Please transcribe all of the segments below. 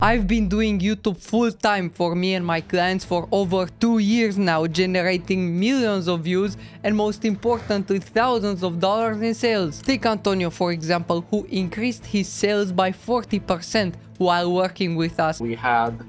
I've been doing YouTube full time for me and my clients for over 2 years now, generating millions of views and most importantly thousands of dollars in sales. Take Antonio for example, who increased his sales by 40% while working with us. We had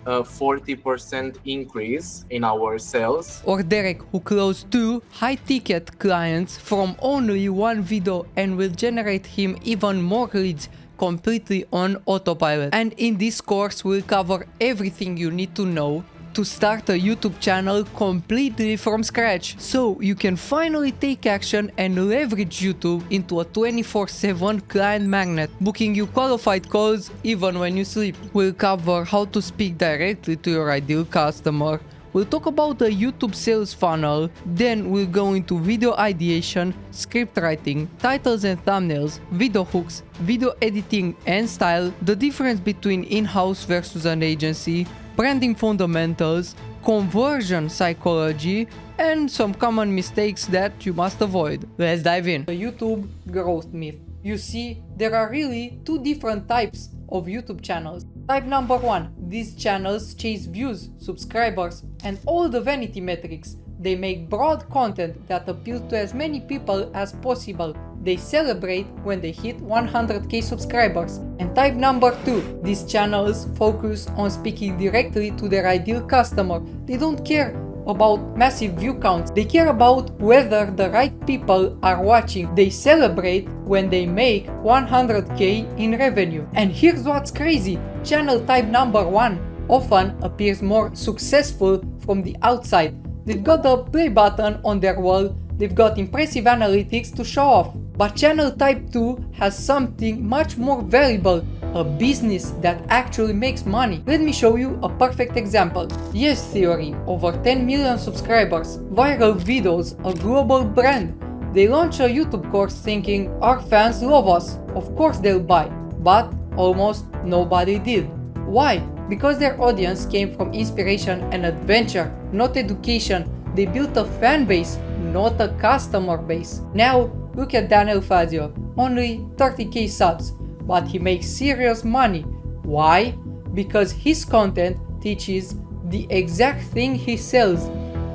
a 40% increase in our sales. Or Derek, who closed 2 high-ticket clients from only one video and will generate him even more leads completely on autopilot. And in this course we'll cover everything you need to know to start a YouTube channel completely from scratch, so you can finally take action and leverage YouTube into a 24/7 client magnet, booking you qualified calls even when you sleep. We'll cover how to speak directly to your ideal customer. We'll talk about the YouTube sales funnel, then we'll go into video ideation, script writing, titles and thumbnails, video hooks, video editing and style, the difference between in-house versus an agency, branding fundamentals, conversion psychology, and some common mistakes that you must avoid. Let's dive in. The YouTube growth myth. You see, there are really 2 different types of YouTube channels. Type number 1, these channels chase views, subscribers, and all the vanity metrics. They make broad content that appeals to as many people as possible. They celebrate when they hit 100k subscribers. And type number 2, these channels focus on speaking directly to their ideal customer. They don't care about massive view counts. They care about whether the right people are watching. They celebrate when they make 100k in revenue. And here's what's crazy. Channel type number 1 often appears more successful from the outside. They've got the play button on their wall, they've got impressive analytics to show off. But channel type 2 has something much more valuable, a business that actually makes money. Let me show you a perfect example. Yes Theory, over 10 million subscribers, viral videos, a global brand. They launch a YouTube course thinking our fans love us, of course they'll buy, but almost nobody did. Why? Because their audience came from inspiration and adventure, not education. They built a fan base, not a customer base. Now look at Daniel Fazio, only 30k subs, but he makes serious money. Why? Because his content teaches the exact thing he sells: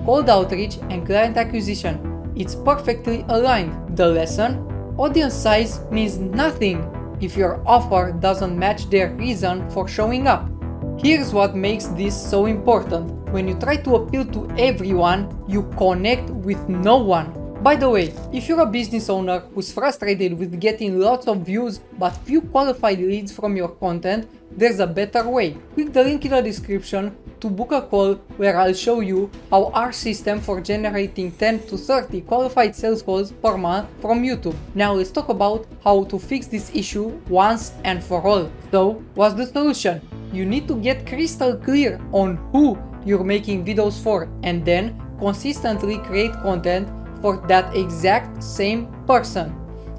cold outreach and client acquisition. It's perfectly aligned. The lesson? Audience size means nothing if your offer doesn't match their reason for showing up. Here's what makes this so important. When you try to appeal to everyone, you connect with no one. By the way, if you're a business owner who's frustrated with getting lots of views but few qualified leads from your content, there's a better way. Click the link in the description to book a call where I'll show you how our system for generating 10 to 30 qualified sales calls per month from YouTube. Now let's talk about how to fix this issue once and for all. So, what's the solution? You need to get crystal clear on who you're making videos for and then consistently create content for that exact same person.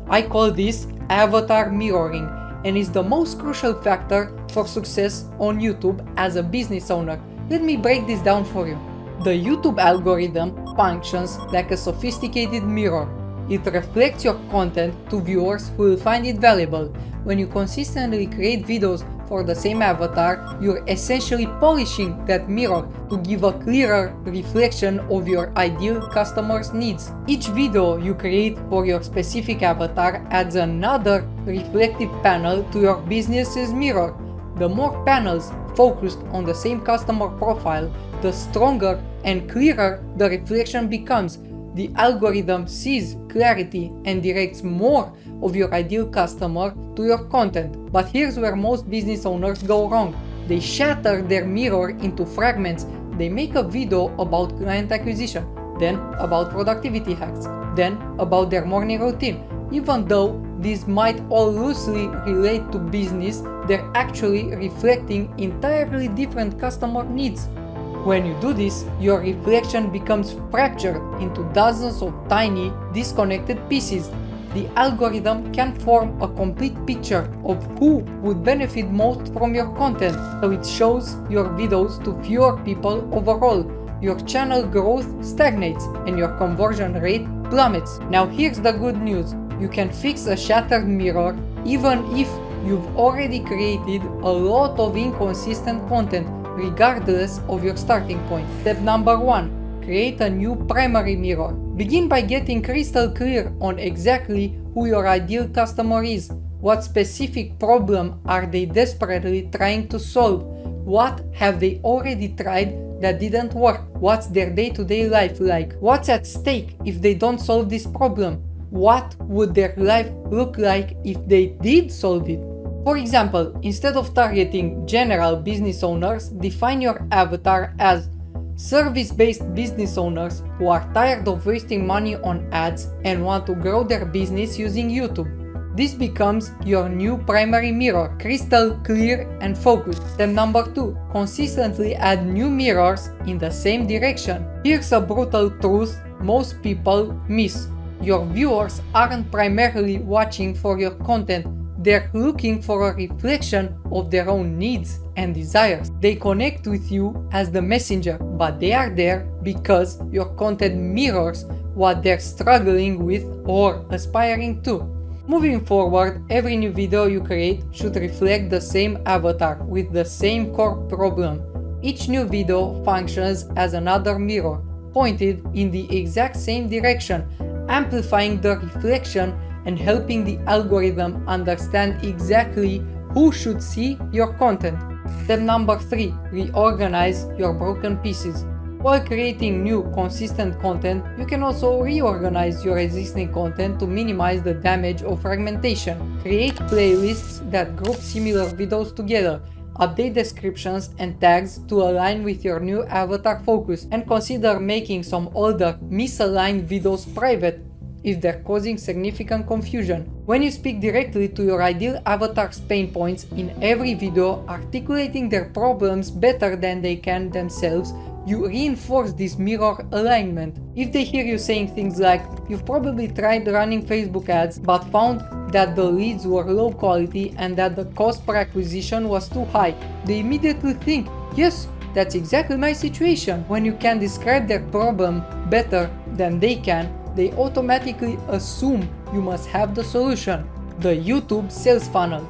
I call this avatar mirroring, and is the most crucial factor for success on YouTube as a business owner. Let me break this down for you. The YouTube algorithm functions like a sophisticated mirror. It reflects your content to viewers who will find it valuable. When you consistently create videos for the same avatar, you're essentially polishing that mirror to give a clearer reflection of your ideal customer's needs. Each video you create for your specific avatar adds another reflective panel to your business's mirror. The more panels focused on the same customer profile, the stronger and clearer the reflection becomes. The algorithm sees clarity and directs more of your ideal customer to your content. But here's where most business owners go wrong. They shatter their mirror into fragments. They make a video about client acquisition, then about productivity hacks, then about their morning routine. Even though these might all loosely relate to business, they're actually reflecting entirely different customer needs. When you do this, your reflection becomes fractured into dozens of tiny, disconnected pieces. The algorithm can form a complete picture of who would benefit most from your content, so it shows your videos to fewer people overall. Your channel growth stagnates and your conversion rate plummets. Now here's the good news. You can fix a shattered mirror even if you've already created a lot of inconsistent content regardless of your starting point. Step number 1. Create a new primary mirror. Begin by getting crystal clear on exactly who your ideal customer is. What specific problem are they desperately trying to solve? What have they already tried that didn't work? What's their day-to-day life like? What's at stake if they don't solve this problem? What would their life look like if they did solve it? For example, instead of targeting general business owners, define your avatar as service-based business owners who are tired of wasting money on ads and want to grow their business using YouTube. This becomes your new primary mirror, crystal clear and focused. Step number 2. Consistently add new mirrors in the same direction. Here's a brutal truth most people miss. Your viewers aren't primarily watching for your content. They're looking for a reflection of their own needs and desires. They connect with you as the messenger, but they are there because your content mirrors what they're struggling with or aspiring to. Moving forward, every new video you create should reflect the same avatar with the same core problem. Each new video functions as another mirror, pointed in the exact same direction, amplifying the reflection and helping the algorithm understand exactly who should see your content. Step number 3. Reorganize your broken pieces. While creating new, consistent content, you can also reorganize your existing content to minimize the damage of fragmentation. Create playlists that group similar videos together, update descriptions and tags to align with your new avatar focus, and consider making some older, misaligned videos private if they're causing significant confusion. When you speak directly to your ideal avatar's pain points in every video, articulating their problems better than they can themselves, you reinforce this mirror alignment. If they hear you saying things like, "You've probably tried running Facebook ads but found that the leads were low quality and that the cost per acquisition was too high," they immediately think, "Yes, that's exactly my situation." When you can describe their problem better than they can, they automatically assume you must have the solution. The YouTube sales funnel.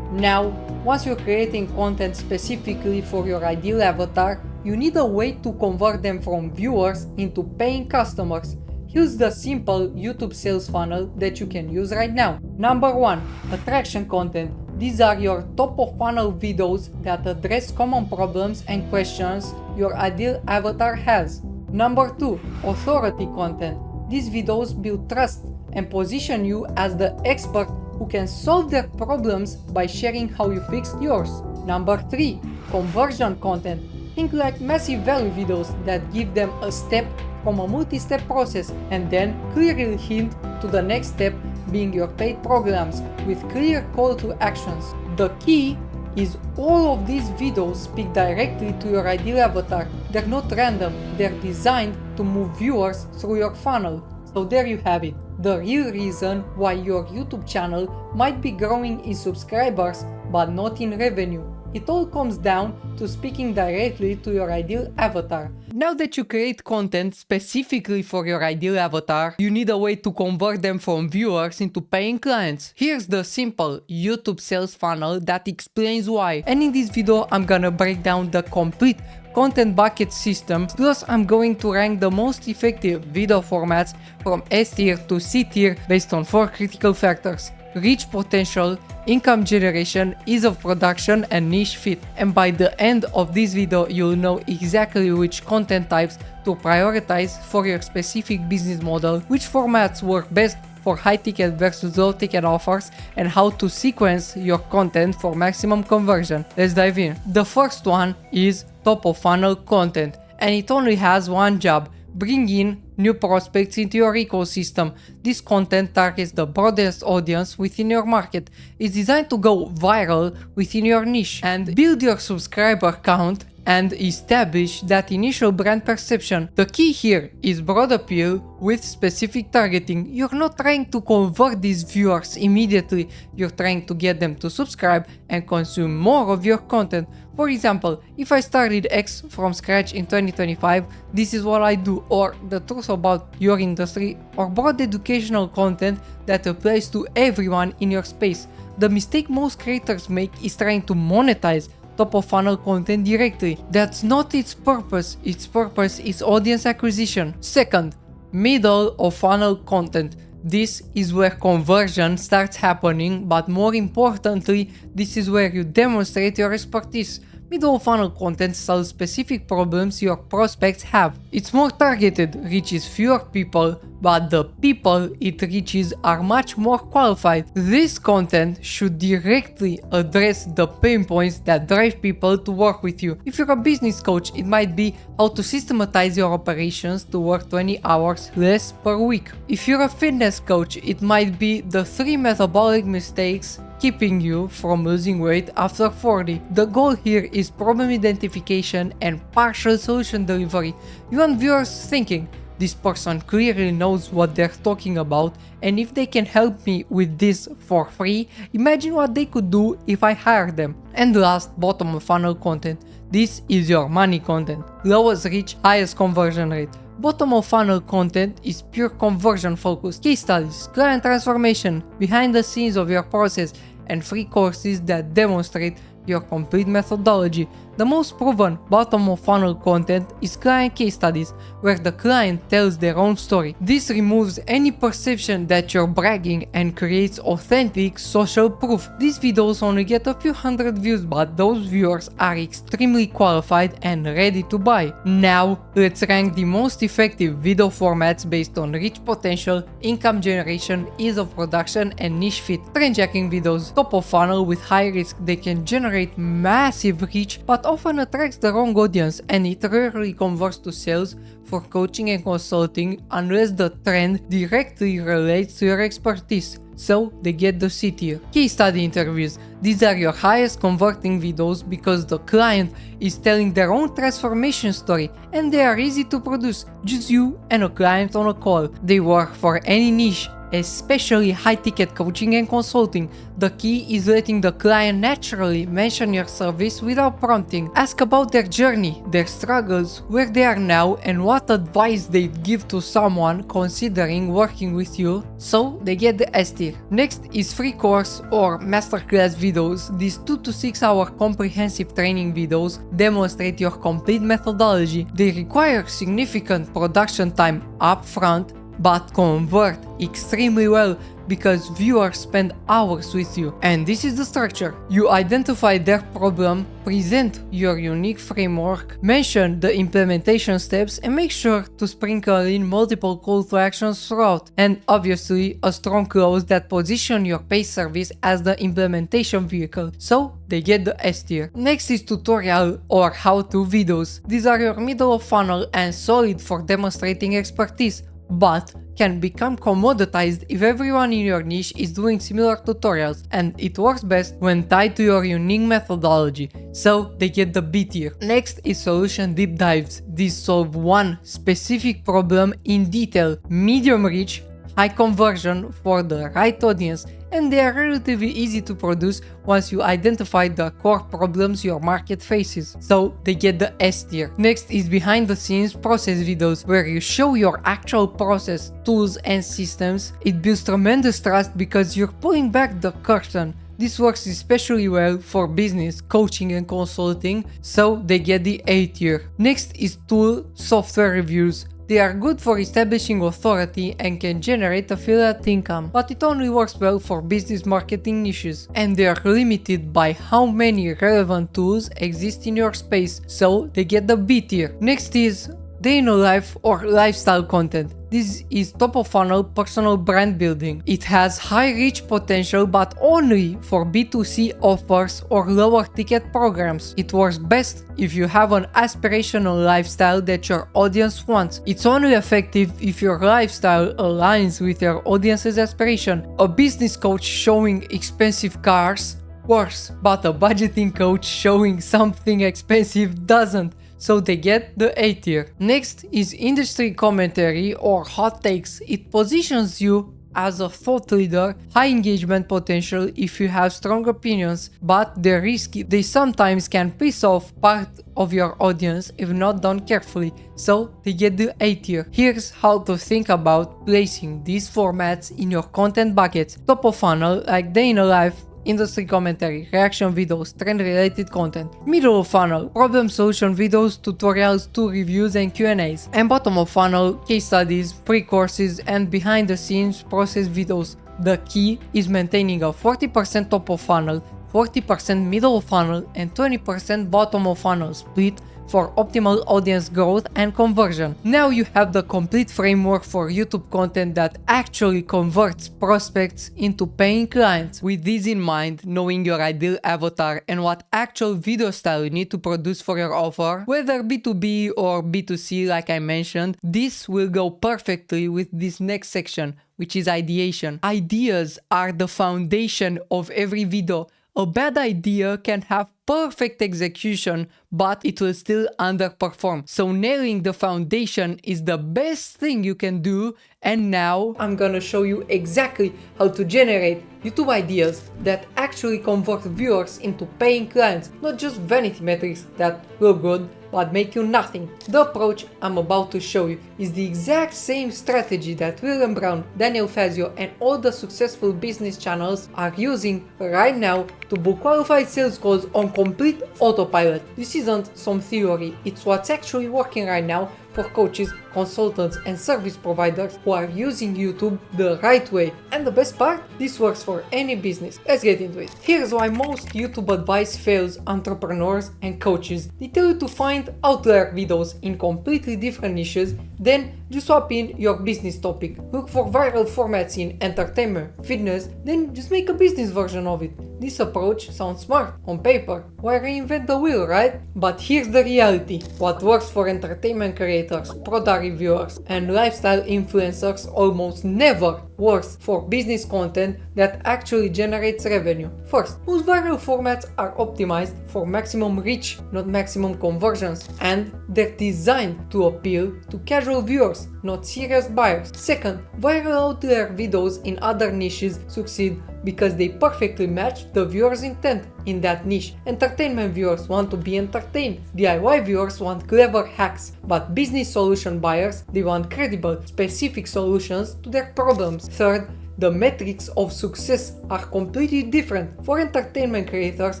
Now, once you're creating content specifically for your ideal avatar, you need a way to convert them from viewers into paying customers. Here's the simple YouTube sales funnel that you can use right now. Number 1. Attraction content. These are your top of funnel videos that address common problems and questions your ideal avatar has. Number 2. Authority content. These videos build trust and position you as the expert who can solve their problems by sharing how you fixed yours. Number 3. Conversion content. Think like massive value videos that give them a step from a multi-step process and then clearly hint to the next step being your paid programs with clear call to actions. The key is all of these videos speak directly to your ideal avatar. They're not random, they're designed to move viewers through your funnel. So there you have it, the real reason why your YouTube channel might be growing in subscribers but not in revenue. It all comes down to speaking directly to your ideal avatar. Now that you create content specifically for your ideal avatar, you need a way to convert them from viewers into paying clients. Here's the simple YouTube sales funnel that explains why. And in this video, I'm gonna break down the complete content bucket system, plus I'm going to rank the most effective video formats from S tier to C tier based on 4 critical factors: reach potential, income generation, ease of production, and niche fit. And by the end of this video, you'll know exactly which content types to prioritize for your specific business model, which formats work best for high ticket versus low ticket offers, and how to sequence your content for maximum conversion. Let's dive in. The first one is top of funnel content, and it only has one job: bring in new prospects into your ecosystem. This content targets the broadest audience within your market. It's designed to go viral within your niche and build your subscriber count and establish that initial brand perception. The key here is broad appeal with specific targeting. You're not trying to convert these viewers immediately, you're trying to get them to subscribe and consume more of your content. For example, if I started X from scratch in 2025, this is what I do, or the truth about your industry, or broad educational content that applies to everyone in your space. The mistake most creators make is trying to monetize top of funnel content directly. That's not its purpose. Its purpose is audience acquisition. Second, middle of funnel content. This is where conversion starts happening, but more importantly, this is where you demonstrate your expertise. Middle funnel content solves specific problems your prospects have. It's more targeted, reaches fewer people, but the people it reaches are much more qualified. This content should directly address the pain points that drive people to work with you. If you're a business coach, it might be how to systematize your operations to work 20 hours less per week. If you're a fitness coach, it might be the 3 metabolic mistakes keeping you from losing weight after 40. The goal here is problem identification and partial solution delivery. You want viewers thinking, this person clearly knows what they're talking about, and if they can help me with this for free, imagine what they could do if I hire them. And last, bottom of funnel content. This is your money content. Lowest reach, highest conversion rate. Bottom of funnel content is pure conversion focused. Case studies, client transformation, behind the scenes of your process, and free courses that demonstrate your complete methodology. The most proven bottom of funnel content is client case studies, where the client tells their own story. This removes any perception that you're bragging and creates authentic social proof. These videos only get a few hundred views, but those viewers are extremely qualified and ready to buy. Now, let's rank the most effective video formats based on reach potential, income generation, ease of production, and niche fit. Trendjacking videos, top of funnel with high risk, they can generate massive reach, but often attracts the wrong audience, and it rarely converts to sales for coaching and consulting unless the trend directly relates to your expertise. So they get the C tier. Case study interviews. These are your highest converting videos because the client is telling their own transformation story and they are easy to produce. Just you and a client on a call. They work for any niche, especially high-ticket coaching and consulting. The key is letting the client naturally mention your service without prompting. Ask about their journey, their struggles, where they are now, and what advice they'd give to someone considering working with you, so they get the S tier. Next is free course or masterclass videos. These 2 to 6 hour comprehensive training videos demonstrate your complete methodology. They require significant production time upfront, but convert extremely well because viewers spend hours with you. And this is the structure. You identify their problem, present your unique framework, mention the implementation steps, and make sure to sprinkle in multiple call to actions throughout. And obviously a strong close that position your paid service as the implementation vehicle, so they get the S tier. Next is tutorial or how-to videos. These are your middle of funnel and solid for demonstrating expertise, but can become commoditized if everyone in your niche is doing similar tutorials, and it works best when tied to your unique methodology, so they get the B tier. Next is solution deep dives. These solve one specific problem in detail, medium reach, high conversion for the right audience, and they are relatively easy to produce once you identify the core problems your market faces, so they get the S tier. Next is behind the scenes process videos, where you show your actual process, tools and systems. It builds tremendous trust because you're pulling back the curtain. This works especially well for business, coaching and consulting, so they get the A tier. Next is tool software reviews. They are good for establishing authority and can generate affiliate income, but it only works well for business marketing niches, and they are limited by how many relevant tools exist in your space, so they get the B tier. Next is day in a life or lifestyle content. This is top of funnel personal brand building. It has high reach potential, but only for B2C offers or lower ticket programs. It works best if you have an aspirational lifestyle that your audience wants. It's only effective if your lifestyle aligns with your audience's aspiration. A business coach showing expensive cars works, but a budgeting coach showing something expensive doesn't. So they get the A tier. Next is industry commentary or hot takes. It positions you as a thought leader, high engagement potential if you have strong opinions, but they're risky. They sometimes can piss off part of your audience if not done carefully, so they get the A tier. Here's how to think about placing these formats in your content buckets. Top of funnel, like day in a life, industry commentary, reaction videos, trend related content. Middle of funnel, problem solution videos, tutorials, tool reviews and Q&As. And bottom of funnel, case studies, free courses and behind the scenes process videos. The key is maintaining a 40% top of funnel, 40% middle of funnel and 20% bottom of funnel split for optimal audience growth and conversion. Now you have the complete framework for YouTube content that actually converts prospects into paying clients. With this in mind, knowing your ideal avatar and what actual video style you need to produce for your offer, whether B2B or B2C like I mentioned, this will go perfectly with this next section, which is ideation. Ideas are the foundation of every video. A bad idea can have perfect execution, but it will still underperform. So nailing the foundation is the best thing you can do. And now I'm gonna show you exactly how to generate YouTube ideas that actually convert viewers into paying clients, not just vanity metrics that look good but make you nothing. The approach I'm about to show you is the exact same strategy that William Brown, Daniel Fazio and all the successful business channels are using right now to book qualified sales calls on complete autopilot. This isn't some theory, it's what's actually working right now for coaches, consultants and service providers who are using YouTube the right way. And the best part, this works for any business. Let's get into it. Here's why most YouTube advice fails entrepreneurs and coaches. They tell you to find outlier videos in completely different niches, then just swap in your business topic. Look for viral formats in entertainment, fitness, then just make a business version of it. This approach sounds smart on paper. Why reinvent the wheel, right? But here's the reality. What works for entertainment creators, product reviewers, and lifestyle influencers almost never works for business content that actually generates revenue. First, most viral formats are optimized for maximum reach, not maximum conversions, and they're designed to appeal to casual viewers, not serious buyers. Second, viral outlier videos in other niches succeed because they perfectly match the viewer's intent in that niche. Entertainment viewers want to be entertained, DIY viewers want clever hacks, but business solution buyers, they want credible, specific solutions to their problems. Third, the metrics of success are completely different. For entertainment creators,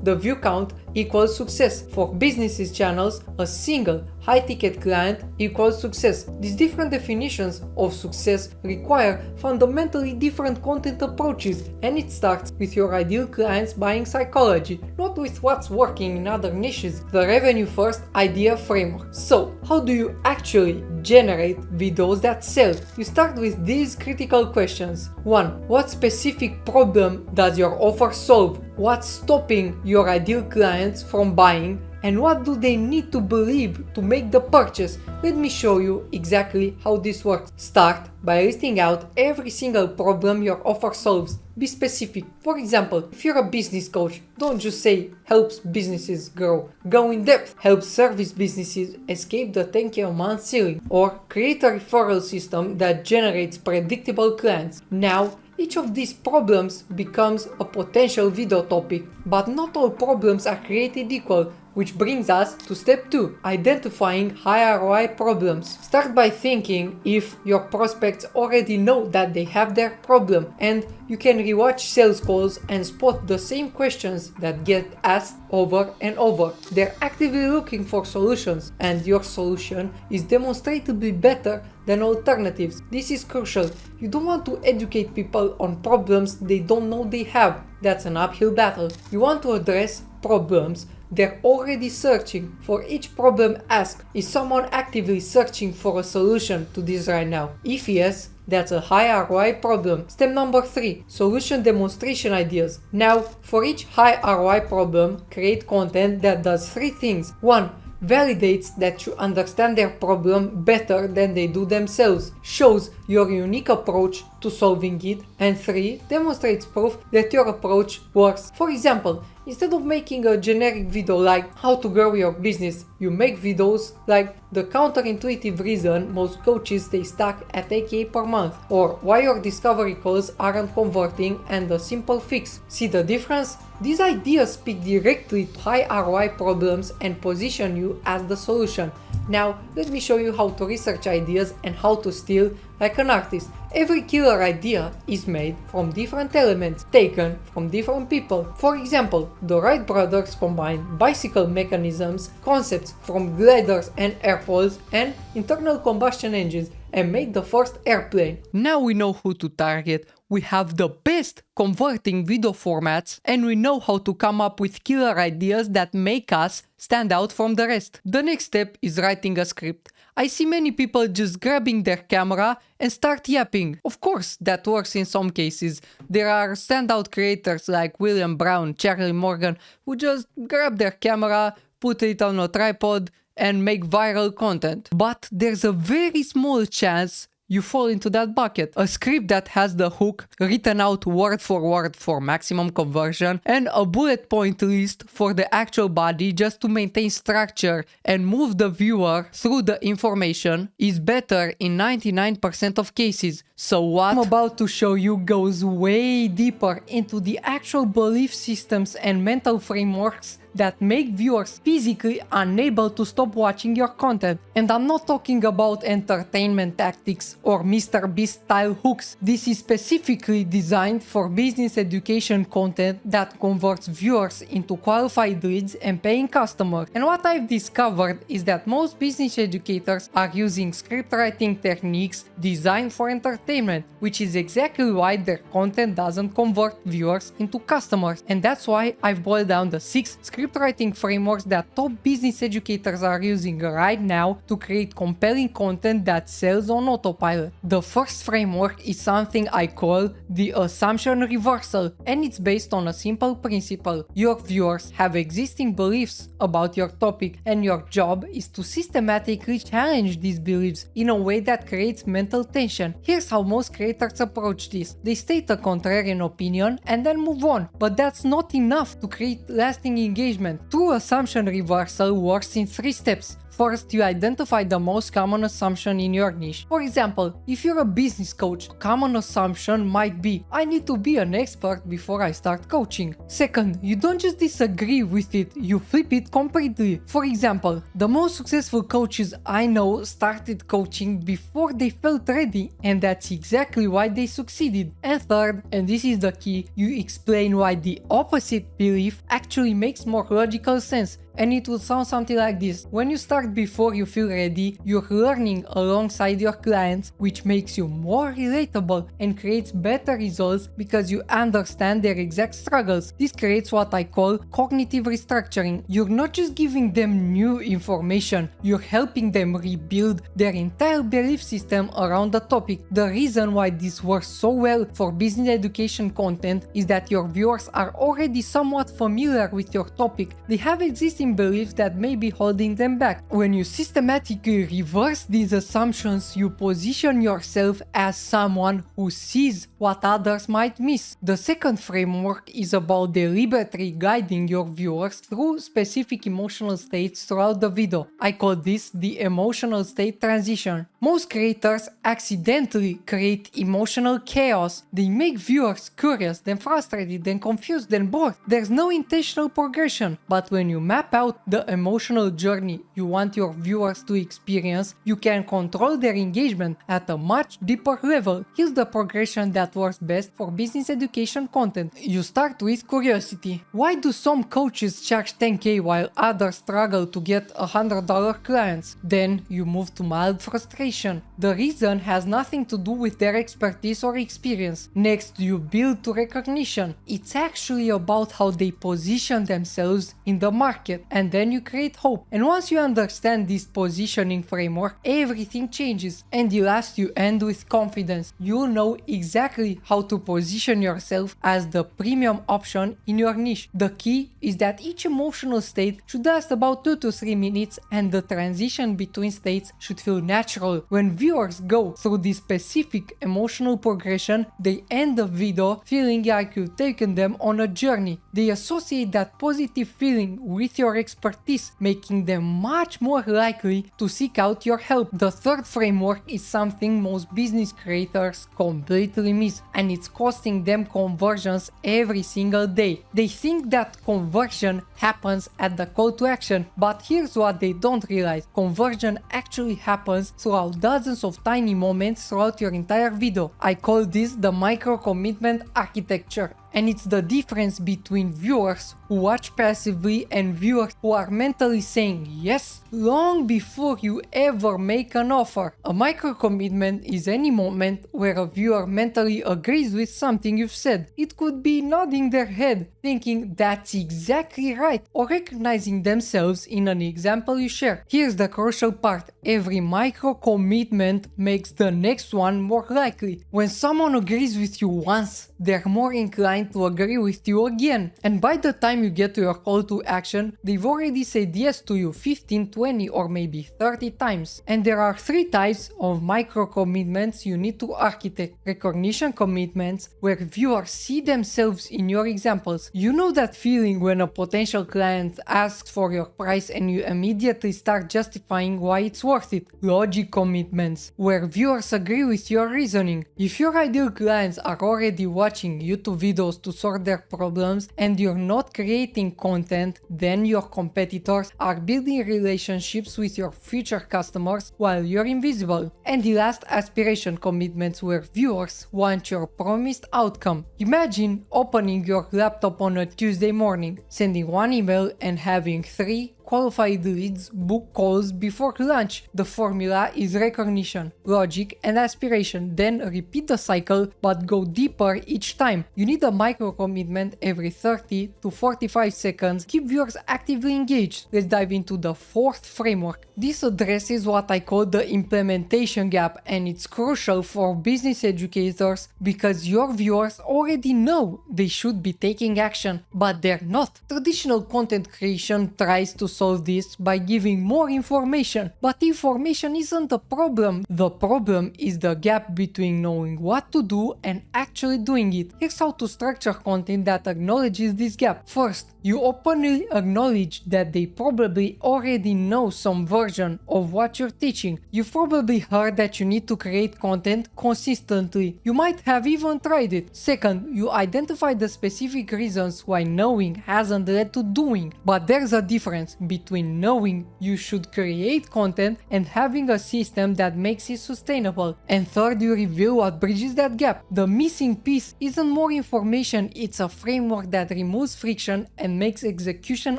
the view count equals success. For businesses channels, a single high-ticket client equals success. These different definitions of success require fundamentally different content approaches, and it starts with your ideal client's buying psychology, not with what's working in other niches. The revenue first idea framework. So, how do you actually generate videos that sell? You start with these critical questions. 1. What specific problem does your offer solve? What's stopping your ideal clients from buying? And what do they need to believe to make the purchase? Let me show you exactly how this works. Start by listing out every single problem your offer solves. Be specific. For example, if you're a business coach, don't just say helps businesses grow. Go in depth. Helps service businesses escape the 10K a month ceiling. Or create a referral system that generates predictable clients. Now, each of these problems becomes a potential video topic, but not all problems are created equal, which brings us to step 2, identifying high ROI problems. Start by thinking if your prospects already know that they have their problem, and you can rewatch sales calls and spot the same questions that get asked over and over. They're actively looking for solutions, and your solution is demonstrably better than alternatives. This is crucial. You don't want to educate people on problems they don't know they have. That's an uphill battle. You want to address problems they're already searching. For each problem asked, is someone actively searching for a solution to this right now? If yes, that's a high ROI problem. Step number 3, solution demonstration ideas. Now, for each high ROI problem, create content that does 3 things. 1. validates that you understand their problem better than they do themselves, shows your unique approach to solving it, and 3. Demonstrates proof that your approach works. For example, instead of making a generic video like how to grow your business, you make videos like the counterintuitive reason most coaches stay stuck at 8K per month, or why your discovery calls aren't converting and the simple fix. See the difference? These ideas speak directly to high ROI problems and position you as the solution. Now, let me show you how to research ideas and how to steal like an artist. Every killer idea is made from different elements taken from different people. For example, the Wright brothers combined bicycle mechanisms, concepts from gliders and airfoils, and internal combustion engines and made the first airplane. Now we know who to target, we have the best converting video formats, and we know how to come up with killer ideas that make us stand out from the rest. The next step is writing a script. I see many people just grabbing their camera and start yapping. Of course, that works in some cases. There are standout creators like William Brown, Charlie Morgan, who just grab their camera, put it on a tripod, and make viral content. But there's a very small chance you fall into that bucket. A script that has the hook written out word for maximum conversion, and a bullet point list for the actual body just to maintain structure and move the viewer through the information is better in 99% of cases. So what I'm about to show you goes way deeper into the actual belief systems and mental frameworks that make viewers physically unable to stop watching your content. And I'm not talking about entertainment tactics or Mr. Beast style hooks. This is specifically designed for business education content that converts viewers into qualified leads and paying customers. And what I've discovered is that most business educators are using script writing techniques designed for entertainment, which is exactly why their content doesn't convert viewers into customers. And that's why I've boiled down the 6 script writing frameworks that top business educators are using right now to create compelling content that sells on autopilot. The first framework is something I call the assumption reversal, and it's based on a simple principle. Your viewers have existing beliefs about your topic, and your job is to systematically challenge these beliefs in a way that creates mental tension. Here's how most creators approach this. They state a contrarian opinion and then move on, but that's not enough to create lasting engagement. True assumption reversal works in 3 steps. First, you identify the most common assumption in your niche. For example, if you're a business coach, a common assumption might be, I need to be an expert before I start coaching. Second, you don't just disagree with it, you flip it completely. For example, the most successful coaches I know started coaching before they felt ready, and that's exactly why they succeeded. And third, and this is the key, you explain why the opposite belief actually makes more logical sense. And it will sound something like this. When you start before you feel ready, you're learning alongside your clients, which makes you more relatable and creates better results because you understand their exact struggles. This creates what I call cognitive restructuring. You're not just giving them new information, you're helping them rebuild their entire belief system around the topic. The reason why this works so well for business education content is that your viewers are already somewhat familiar with your topic. They have existing beliefs that may be holding them back. When you systematically reverse these assumptions, you position yourself as someone who sees what others might miss. The second framework is about deliberately guiding your viewers through specific emotional states throughout the video. I call this the emotional state transition. Most creators accidentally create emotional chaos. They make viewers curious, then frustrated, then confused, then bored. There's no intentional progression, but when you map out the emotional journey you want your viewers to experience, you can control their engagement at a much deeper level. Here's the progression that works best for business education content. You start with curiosity. Why do some coaches charge 10K while others struggle to get $100 clients? Then you move to mild frustration. motivation. The reason has nothing to do with their expertise or experience. Next, you build to recognition. It's actually about how they position themselves in the market, and then you create hope. And once you understand this positioning framework, everything changes. And the last, you end with confidence. You'll know exactly how to position yourself as the premium option in your niche. The key is that each emotional state should last about 2 to 3 minutes, and the transition between states should feel natural. When viewers go through this specific emotional progression, they end the video feeling like you've taken them on a journey. They associate that positive feeling with your expertise, making them much more likely to seek out your help. The third framework is something most business creators completely miss, and it's costing them conversions every single day. They think that conversion happens at the call to action, but here's what they don't realize. Conversion actually happens throughout dozens of tiny moments throughout your entire video. I call this the micro commitment architecture. And it's the difference between viewers who watch passively and viewers who are mentally saying yes long before you ever make an offer. A micro commitment is any moment where a viewer mentally agrees with something you've said. It could be nodding their head, thinking that's exactly right, or recognizing themselves in an example you share. Here's the crucial part. Every micro commitment makes the next one more likely. When someone agrees with you once, they're more inclined to agree with you again. And by the time you get to your call to action, they've already said yes to you 15, 20 or maybe 30 times. And there are 3 types of micro commitments you need to architect. Recognition commitments, where viewers see themselves in your examples. You know that feeling when a potential client asks for your price and you immediately start justifying why it's worth it. Logic commitments, where viewers agree with your reasoning. If your ideal clients are already watching YouTube videos to sort their problems and you're not creating content, then your competitors are building relationships with your future customers while you're invisible. And the last, aspiration commitments, where viewers want your promised outcome. Imagine opening your laptop on a Tuesday morning, sending one email and having 3 qualified leads book calls before lunch. The formula is recognition, logic, and aspiration. Then repeat the cycle but go deeper each time. You need a micro commitment every 30 to 45 seconds. Keep viewers actively engaged. Let's dive into the fourth framework. This addresses what I call the implementation gap, and it's crucial for business educators because your viewers already know they should be taking action, but they're not. Traditional content creation tries to solve this by giving more information, but information isn't the problem. The problem is the gap between knowing what to do and actually doing it. Here's how to structure content that acknowledges this gap. First, you openly acknowledge that they probably already know some version of what you're teaching. You've probably heard that you need to create content consistently. You might have even tried it. Second, you identify the specific reasons why knowing hasn't led to doing. But there's a difference between knowing you should create content and having a system that makes it sustainable. And third, you reveal what bridges that gap. The missing piece isn't more information, it's a framework that removes friction and makes execution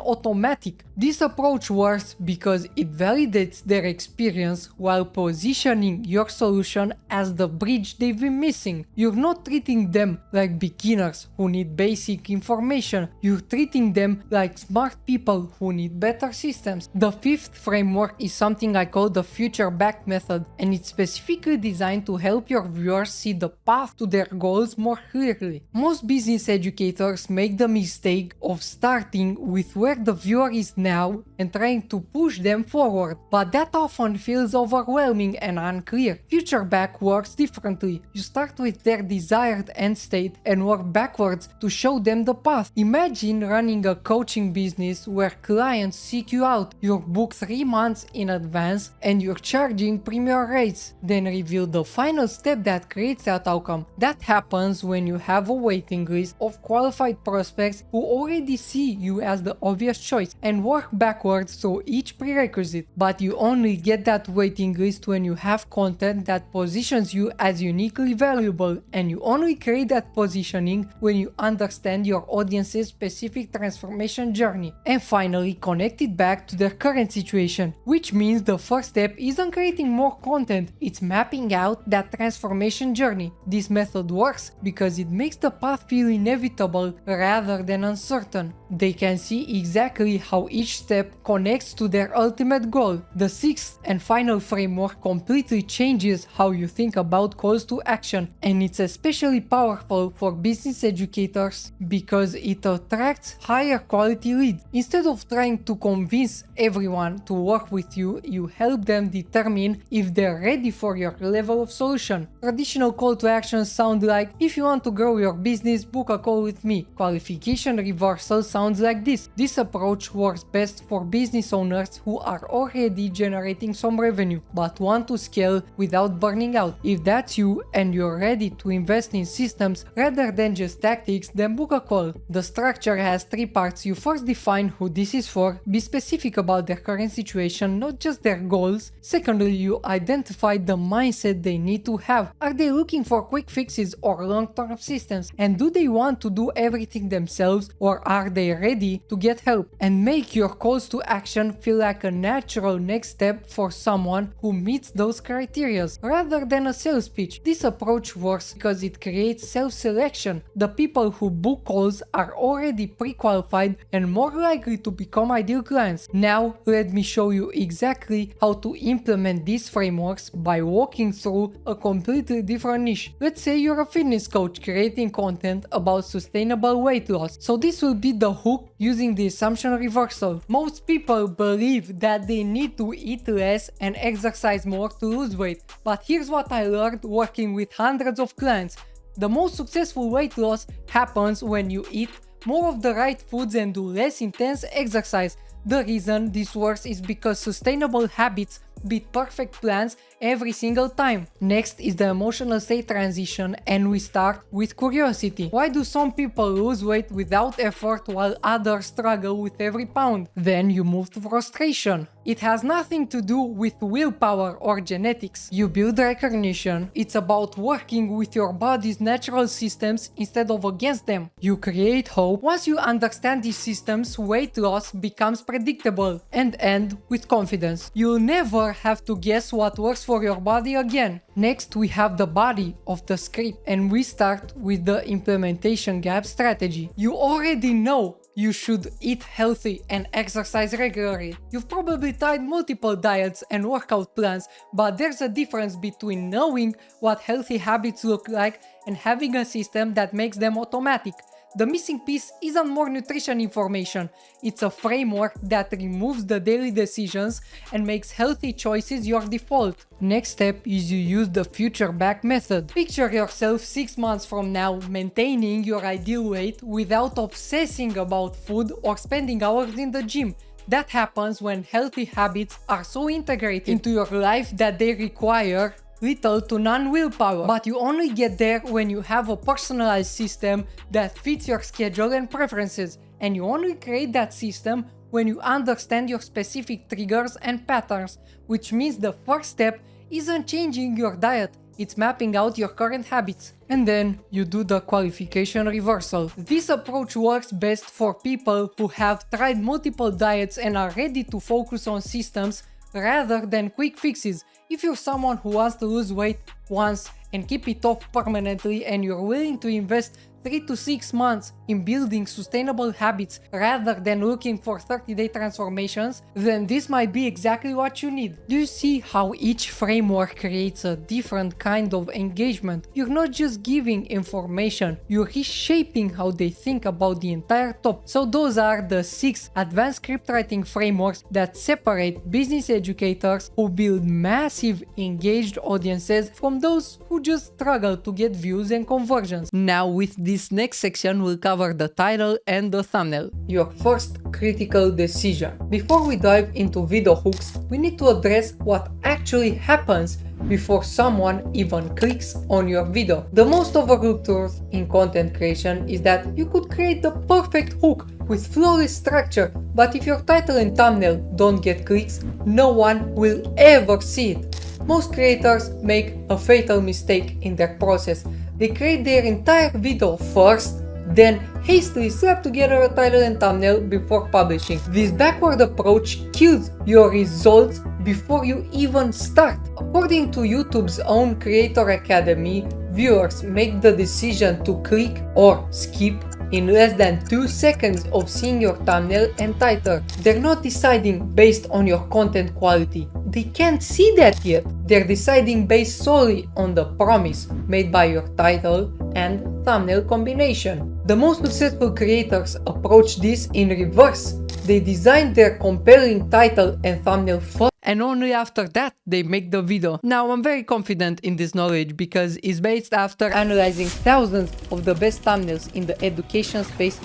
automatic. This approach works because it validates their experience while positioning your solution as the bridge they've been missing. You're not treating them like beginners who need basic information. You're treating them like smart people who need better systems. The fifth framework is something I call the future back method, and it's specifically designed to help your viewers see the path to their goals more clearly. Most business educators make the mistake of starting with where the viewer is now and trying to push them forward, but that often feels overwhelming and unclear. Future back works differently. You start with their desired end state and work backwards to show them the path. Imagine running a coaching business where clients seek you out. You're booked 3 months in advance and you're charging premier rates. Then reveal the final step that creates that outcome. That happens when you have a waiting list of qualified prospects who already see you as the obvious choice and work backwards through each prerequisite. But you only get that waiting list when you have content that positions you as uniquely valuable, and you only create that positioning when you understand your audience's specific transformation journey. And finally, connect it back to their current situation, which means the first step isn't creating more content, it's mapping out that transformation journey. This method works because it makes the path feel inevitable rather than uncertain. They can see exactly how each step connects to their ultimate goal. The sixth and final framework completely changes how you think about calls to action, and it's especially powerful for business educators because it attracts higher quality leads. Instead of trying to convince everyone to work with you, you help them determine if they're ready for your level of solution. Traditional call to actions sound like, if you want to grow your business, book a call with me. Qualification reversal sounds like this. This approach works best for business owners who are already generating some revenue but want to scale without burning out. If that's you and you're ready to invest in systems rather than just tactics, then book a call. The structure has three parts. You first define who this is for, be specific about their current situation, not just their goals. Secondly, you identify the mindset they need to have. Are they looking for quick fixes or long-term systems? And do they want to do everything themselves, or are they ready to get help? And make your calls to action feel like a natural next step for someone who meets those criteria, rather than a sales pitch. This approach works because it creates self-selection. The people who book calls are already pre-qualified and more likely to become ideal clients. Now, let me show you exactly how to implement these frameworks by walking through a completely different niche. Let's say you're a fitness coach creating content about sustainable weight loss. So this will be the hook using the assumption reversal. Most people believe that they need to eat less and exercise more to lose weight. But here's what I learned working with hundreds of clients. The most successful weight loss happens when you eat more of the right foods and do less intense exercise. The reason this works is because sustainable habits beat perfect plans every single time. Next is the emotional state transition, and we start with curiosity. Why do some people lose weight without effort while others struggle with every pound? Then you move to frustration. It has nothing to do with willpower or genetics. You build recognition. It's about working with your body's natural systems instead of against them. You create hope. Once you understand these systems, weight loss becomes predictable, and end with confidence. You'll never have to guess what works for your body again. Next, we have the body of the script, and we start with the implementation gap strategy. You already know you should eat healthy and exercise regularly. You've probably tried multiple diets and workout plans, but there's a difference between knowing what healthy habits look like and having a system that makes them automatic. The missing piece isn't more nutrition information, it's a framework that removes the daily decisions and makes healthy choices your default. Next step is you use the future back method. Picture yourself 6 months from now maintaining your ideal weight without obsessing about food or spending hours in the gym. That happens when healthy habits are so integrated into your life that they require little to none willpower. But you only get there when you have a personalized system that fits your schedule and preferences. And you only create that system when you understand your specific triggers and patterns, which means the first step isn't changing your diet, it's mapping out your current habits. And then you do the qualification reversal. This approach works best for people who have tried multiple diets and are ready to focus on systems rather than quick fixes. If you're someone who wants to lose weight once and keep it off permanently, and you're willing to invest 3 to 6 months in building sustainable habits rather than looking for 30-day transformations, then this might be exactly what you need. Do you see how each framework creates a different kind of engagement? You're not just giving information, you're reshaping how they think about the entire topic. So those are the 6 advanced scriptwriting frameworks that separate business educators who build massive engaged audiences from those who just struggle to get views and conversions. Now with this next section we'll cover the title and the thumbnail. Your first critical decision. Before we dive into video hooks, we need to address what actually happens before someone even clicks on your video. The most overlooked truth in content creation is that you could create the perfect hook with flawless structure, but if your title and thumbnail don't get clicks, no one will ever see it. Most creators make a fatal mistake in their process. They create their entire video first, then hastily slap together a title and thumbnail before publishing. This backward approach kills your results before you even start. According to YouTube's own Creator Academy, viewers make the decision to click or skip in less than 2 seconds of seeing your thumbnail and title. They're not deciding based on your content quality. They can't see that yet. They're deciding based solely on the promise made by your title and thumbnail combination. The most successful creators approach this in reverse. They design their compelling title and thumbnail first, and only after that they make the video. Now I'm very confident in this knowledge because it's based after analyzing thousands of the best thumbnails in the education space.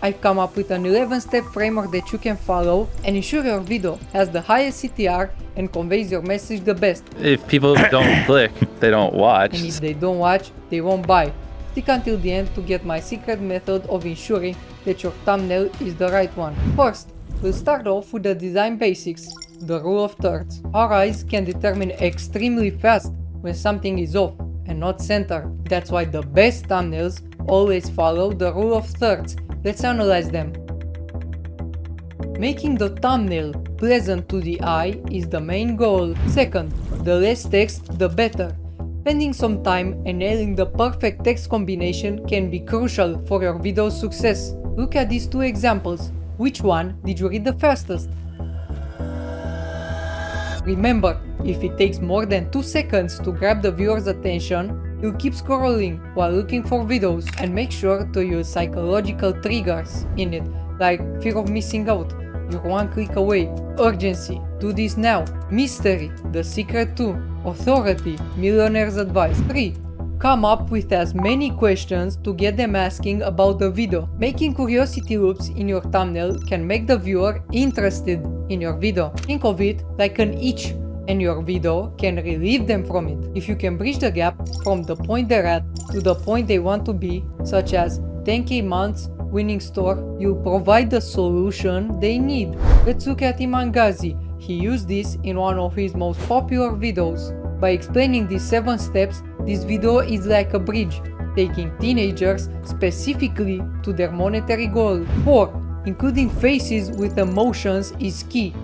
I've come up with an 11-step framework that you can follow and ensure your video has the highest CTR and conveys your message the best. If people don't click, they don't watch. And if they don't watch, they won't buy. Stick until the end to get my secret method of ensuring that your thumbnail is the right one. First, we'll start off with the design basics, the rule of thirds. Our eyes can determine extremely fast when something is off and not centered. That's why the best thumbnails always follow the rule of thirds. Let's analyze them. Making the thumbnail pleasant to the eye is the main goal. Second, the less text, the better. Spending some time and nailing the perfect text combination can be crucial for your video's success. Look at these two examples. Which one did you read the fastest? Remember, if it takes more than 2 seconds to grab the viewer's attention, you'll keep scrolling while looking for videos, and make sure to use psychological triggers in it, like fear of missing out, you're one click away, urgency, do this now, mystery, the secret to, authority, millionaire's advice. 3. Come up with as many questions to get them asking about the video. Making curiosity loops in your thumbnail can make the viewer interested in your video. Think of it like an itch, and your video can relieve them from it. If you can bridge the gap from the point they're at to the point they want to be, such as 10k months, winning store, you'll provide the solution they need. Let's look at Iman Ghazi. He used this in one of his most popular videos. By explaining these 7 steps, this video is like a bridge, taking teenagers specifically to their monetary goal. 4. Including faces with emotions is key.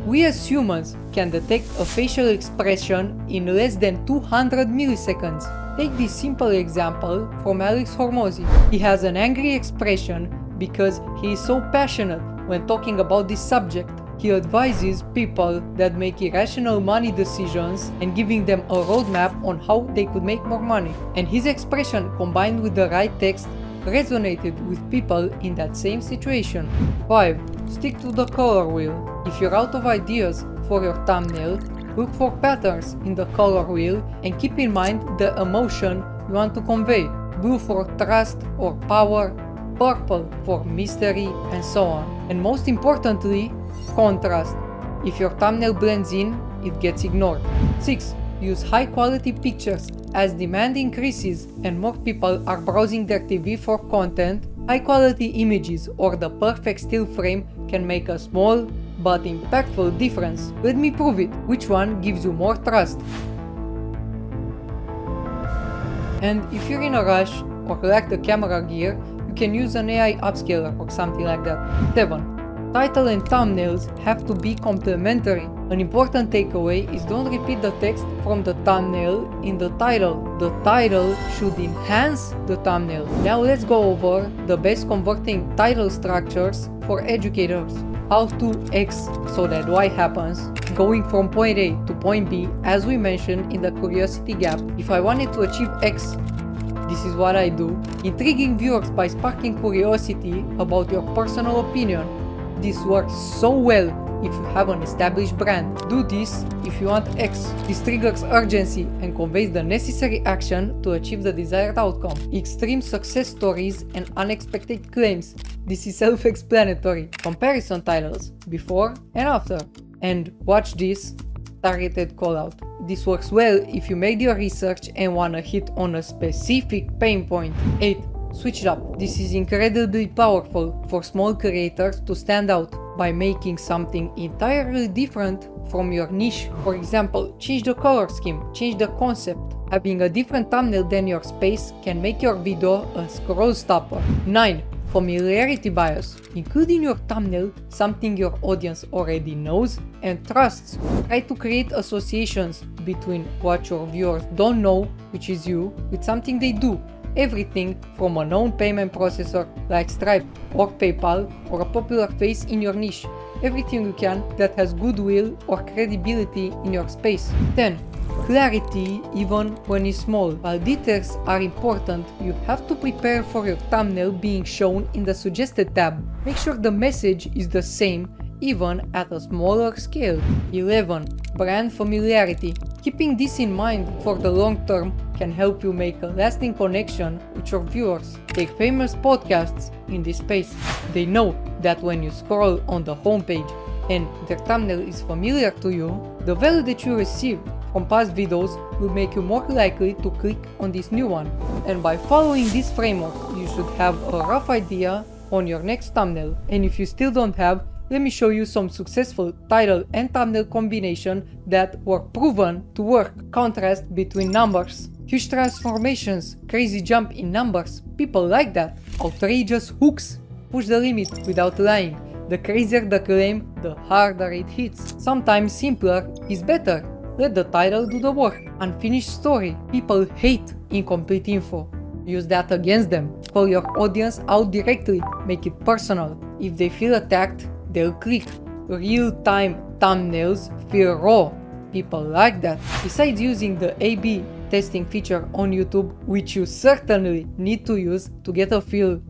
We as humans can detect a facial expression in less than 200 milliseconds. Take this simple example from Alex Hormozi. He has an angry expression because he is so passionate when talking about this subject. He advises people that make irrational money decisions and giving them a roadmap on how they could make more money. And his expression combined with the right text resonated with people in that same situation. 5. Stick to the color wheel. If you're out of ideas for your thumbnail, look for patterns in the color wheel and keep in mind the emotion you want to convey. Blue for trust or power, purple for mystery, and so on. And most importantly, contrast. If your thumbnail blends in, it gets ignored. 6. Use high quality pictures. As demand increases and more people are browsing their TV for content, high quality images or the perfect still frame can make a small but impactful difference. Let me prove it. Which one gives you more trust? And if you're in a rush or lack the camera gear, you can use an AI upscaler or something like that. 7. Title and thumbnails have to be complementary. An important takeaway is don't repeat the text from the thumbnail in the title. The title should enhance the thumbnail. Now let's go over the best converting title structures for educators. How to X so that Y happens, going from point A to point B as we mentioned in the curiosity gap. If I wanted to achieve X, this is what I do. Intriguing viewers by sparking curiosity about your personal opinion. This works so well if you have an established brand. Do this if you want X. This triggers urgency and conveys the necessary action to achieve the desired outcome. Extreme success stories and unexpected claims. This is self-explanatory. Comparison titles, before and after. And watch this, targeted callout. This works well if you made your research and wanna hit on a specific pain point. 8. Switch it up. This is incredibly powerful for small creators to stand out by making something entirely different from your niche. For example, change the color scheme, change the concept. Having a different thumbnail than your space can make your video a scroll stopper. 9. Familiarity bias. Include in your thumbnail something your audience already knows and trusts. Try to create associations between what your viewers don't know, which is you, with something they do. Everything from a known payment processor like Stripe or PayPal or a popular face in your niche. Everything you can that has goodwill or credibility in your space. 10. Clarity even when it's small. While details are important, you have to prepare for your thumbnail being shown in the suggested tab. Make sure the message is the same even at a smaller scale. 11. Brand familiarity. Keeping this in mind for the long term can help you make a lasting connection with your viewers. Take famous podcasts in this space. They know that when you scroll on the homepage and their thumbnail is familiar to you, the value that you receive from past videos will make you more likely to click on this new one. And by following this framework, you should have a rough idea on your next thumbnail. And if you still don't have, let me show you some successful title and thumbnail combination that were proven to work. Contrast between numbers. Huge transformations, crazy jump in numbers, people like that. Outrageous hooks, push the limit without lying. The crazier the claim, the harder it hits. Sometimes simpler is better. Let the title do the work. Unfinished story. People hate incomplete info. Use that against them. Call your audience out directly. Make it personal. If they feel attacked, they'll click. Real-time thumbnails feel raw. People like that. Besides using the A/B testing feature on YouTube, which you certainly need to use to get a feel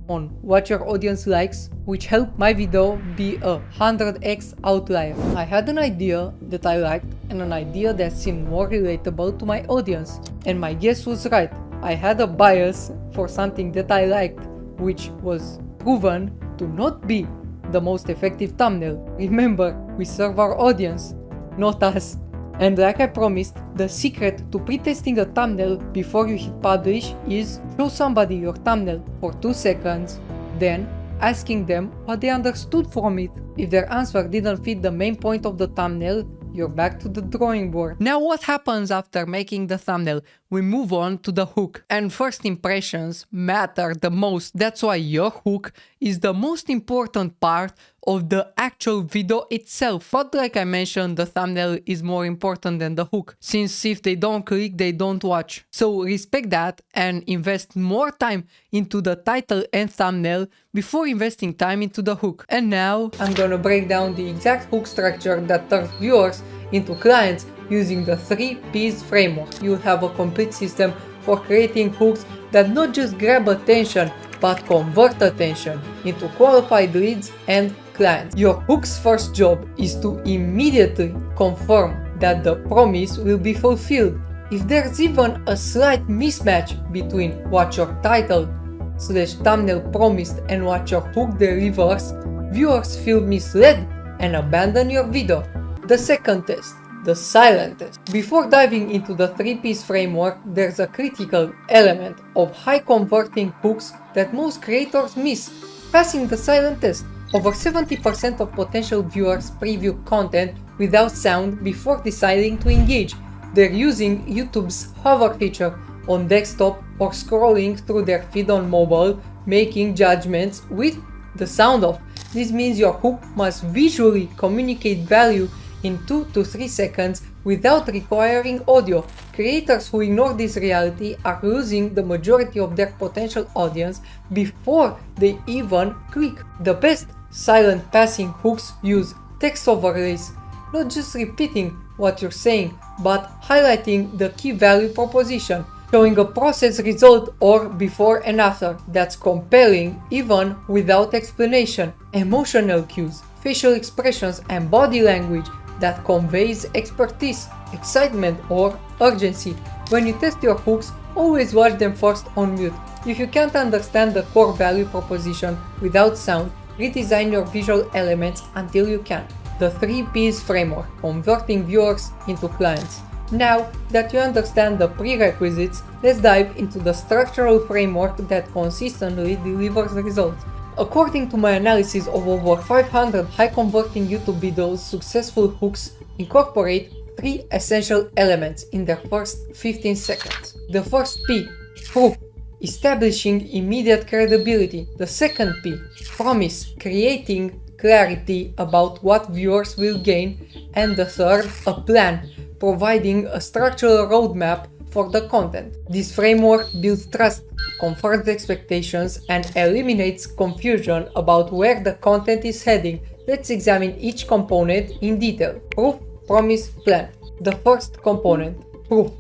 on what your audience likes, which helped my video be a 100x outlier. I had an idea that I liked and an idea that seemed more relatable to my audience. And my guess was right. I had a bias for something that I liked, which was proven to not be the most effective thumbnail. Remember, we serve our audience, not us. And like I promised, the secret to pre-testing a thumbnail before you hit publish is show somebody your thumbnail for 2 seconds, then asking them what they understood from it. If their answer didn't fit the main point of the thumbnail, you're back to the drawing board. Now what happens after making the thumbnail? We move on to the hook. And first impressions matter the most. That's why your hook is the most important part of the actual video itself. But like I mentioned, the thumbnail is more important than the hook, since if they don't click, they don't watch. So respect that and invest more time into the title and thumbnail before investing time into the hook. And now I'm gonna break down the exact hook structure that turns viewers into clients using the 3 P's framework. You'll have a complete system for creating hooks that not just grab attention but convert attention into qualified leads and clients. Your hook's first job is to immediately confirm that the promise will be fulfilled. If there's even a slight mismatch between what your title/thumbnail promised and what your hook delivers, viewers feel misled and abandon your video. The second test, the silent test. Before diving into the 3 P's framework, there's a critical element of high converting hooks that most creators miss: passing the silent test. Over 70% of potential viewers preview content without sound before deciding to engage. They're using YouTube's hover feature on desktop or scrolling through their feed on mobile, making judgments with the sound off. This means your hook must visually communicate value in 2 to 3 seconds without requiring audio. Creators who ignore this reality are losing the majority of their potential audience before they even click. The best silent passing hooks use text overlays, not just repeating what you're saying, but highlighting the key value proposition, showing a process result or before and after that's compelling even without explanation. Emotional cues, facial expressions and body language that conveys expertise, excitement or urgency. When you test your hooks, always watch them first on mute. If you can't understand the core value proposition without sound, redesign your visual elements until you can. The 3 P's framework, converting viewers into clients. Now that you understand the prerequisites, let's dive into the structural framework that consistently delivers results. According to my analysis of over 500 high-converting YouTube videos, successful hooks incorporate 3 essential elements in the first 15 seconds. The first P, proof, establishing immediate credibility. The second P, promise, creating clarity about what viewers will gain. And the third, a plan, providing a structural roadmap for the content. This framework builds trust, confirms expectations, and eliminates confusion about where the content is heading. Let's examine each component in detail. Proof, promise, plan. The first component, proof.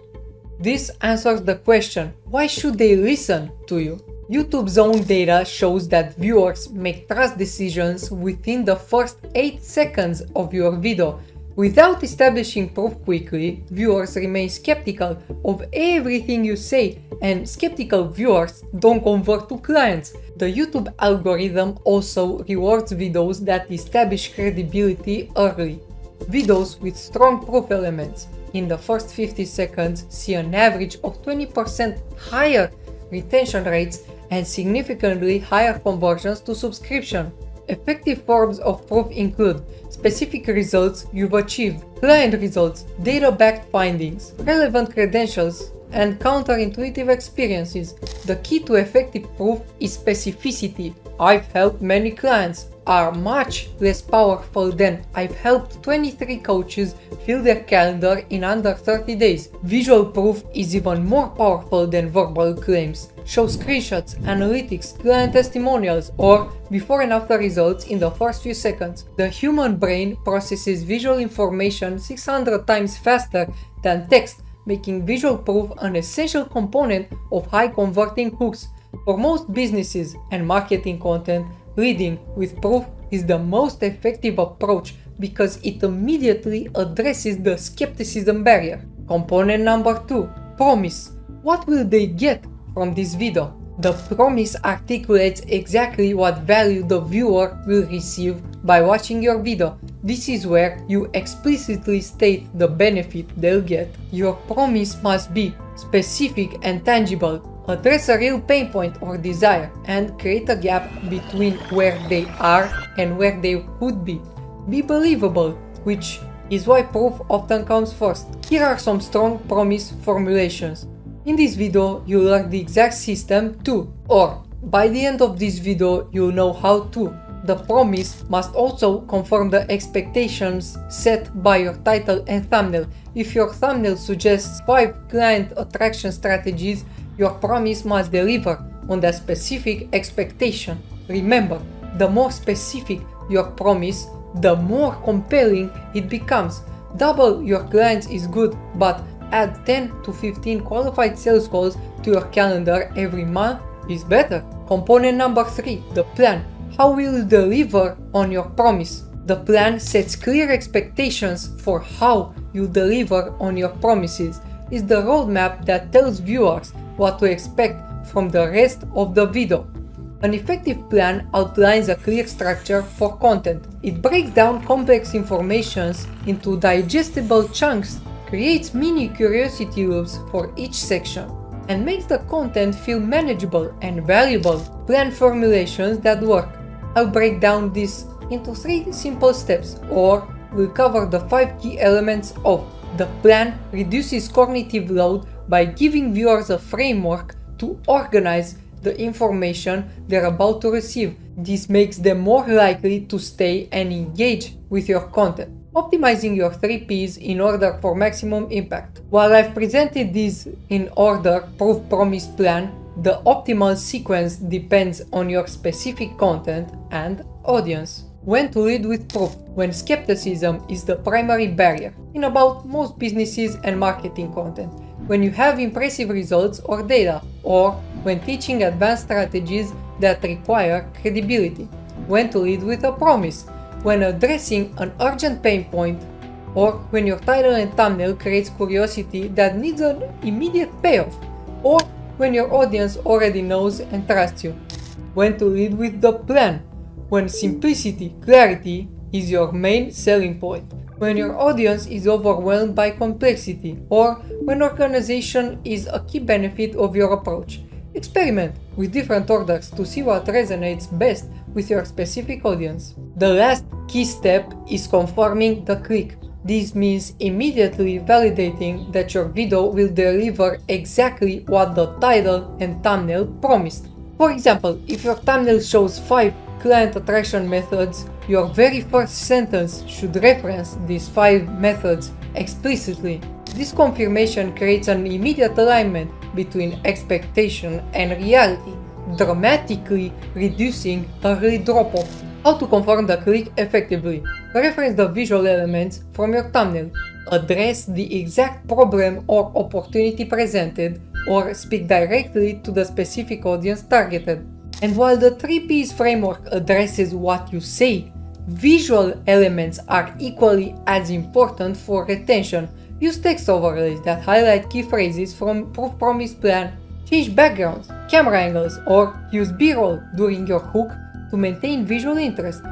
This answers the question, why should they listen to you? YouTube's own data shows that viewers make trust decisions within the first 8 seconds of your video. Without establishing proof quickly, viewers remain skeptical of everything you say, and skeptical viewers don't convert to clients. The YouTube algorithm also rewards videos that establish credibility early. Videos with strong proof elements in the first 50 seconds see an average of 20% higher retention rates and significantly higher conversions to subscription. Effective forms of proof include specific results you've achieved, client results, data-backed findings, relevant credentials, and counterintuitive experiences. The key to effective proof is specificity. I've helped many clients are much less powerful than I've helped 23 coaches fill their calendar in under 30 days. Visual proof is even more powerful than verbal claims. Show screenshots, analytics, client testimonials, or before and after results in the first few seconds. The human brain processes visual information 600 times faster than text, making visual proof an essential component of high-converting hooks. For most businesses and marketing content, leading with proof is the most effective approach because it immediately addresses the skepticism barrier. Component number 2, promise. What will they get from this video? The promise articulates exactly what value the viewer will receive by watching your video. This is where you explicitly state the benefit they'll get. Your promise must be specific and tangible, address a real pain point or desire, and create a gap between where they are and where they could be. Be believable, which is why proof often comes first. Here are some strong promise formulations. In this video, you learn the exact system too, or by the end of this video, you'll know how to. The promise must also confirm the expectations set by your title and thumbnail. If your thumbnail suggests 5 client attraction strategies, your promise must deliver on that specific expectation. Remember, the more specific your promise, the more compelling it becomes. Double your clients is good, but add 10 to 15 qualified sales calls to your calendar every month is better. Component number 3, the plan. How will you deliver on your promise? The plan sets clear expectations for how you deliver on your promises. It's the roadmap that tells viewers what to expect from the rest of the video. An effective plan outlines a clear structure for content. It breaks down complex information into digestible chunks, creates mini curiosity loops for each section, and makes the content feel manageable and valuable. Plan formulations that work. I'll break down this into 3 simple steps, or we'll cover the 5 key elements of. The plan reduces cognitive load by giving viewers a framework to organize the information they're about to receive. This makes them more likely to stay and engage with your content. Optimizing your 3 P's in order for maximum impact. While I've presented these in order, proof, promise, plan, the optimal sequence depends on your specific content and audience. When to lead with proof? When skepticism is the primary barrier in about most businesses and marketing content. When you have impressive results or data, or when teaching advanced strategies that require credibility. When to lead with a promise? When addressing an urgent pain point, or when your title and thumbnail creates curiosity that needs an immediate payoff, or when your audience already knows and trusts you. When to lead with the plan? When simplicity, clarity is your main selling point. When your audience is overwhelmed by complexity, or when organization is a key benefit of your approach. Experiment with different orders to see what resonates best with your specific audience. The last key step is confirming the click. This means immediately validating that your video will deliver exactly what the title and thumbnail promised. For example, if your thumbnail shows 5 client attraction methods, your very first sentence should reference these 5 methods explicitly. This confirmation creates an immediate alignment between expectation and reality, dramatically reducing early drop-off. How to confirm the click effectively? Reference the visual elements from your thumbnail. Address the exact problem or opportunity presented, or speak directly to the specific audience targeted. And while the 3Ps framework addresses what you say, visual elements are equally as important for retention. Use text overlays that highlight key phrases from Proof Promise Plan, change backgrounds, camera angles, or use B-roll during your hook to maintain visual interest.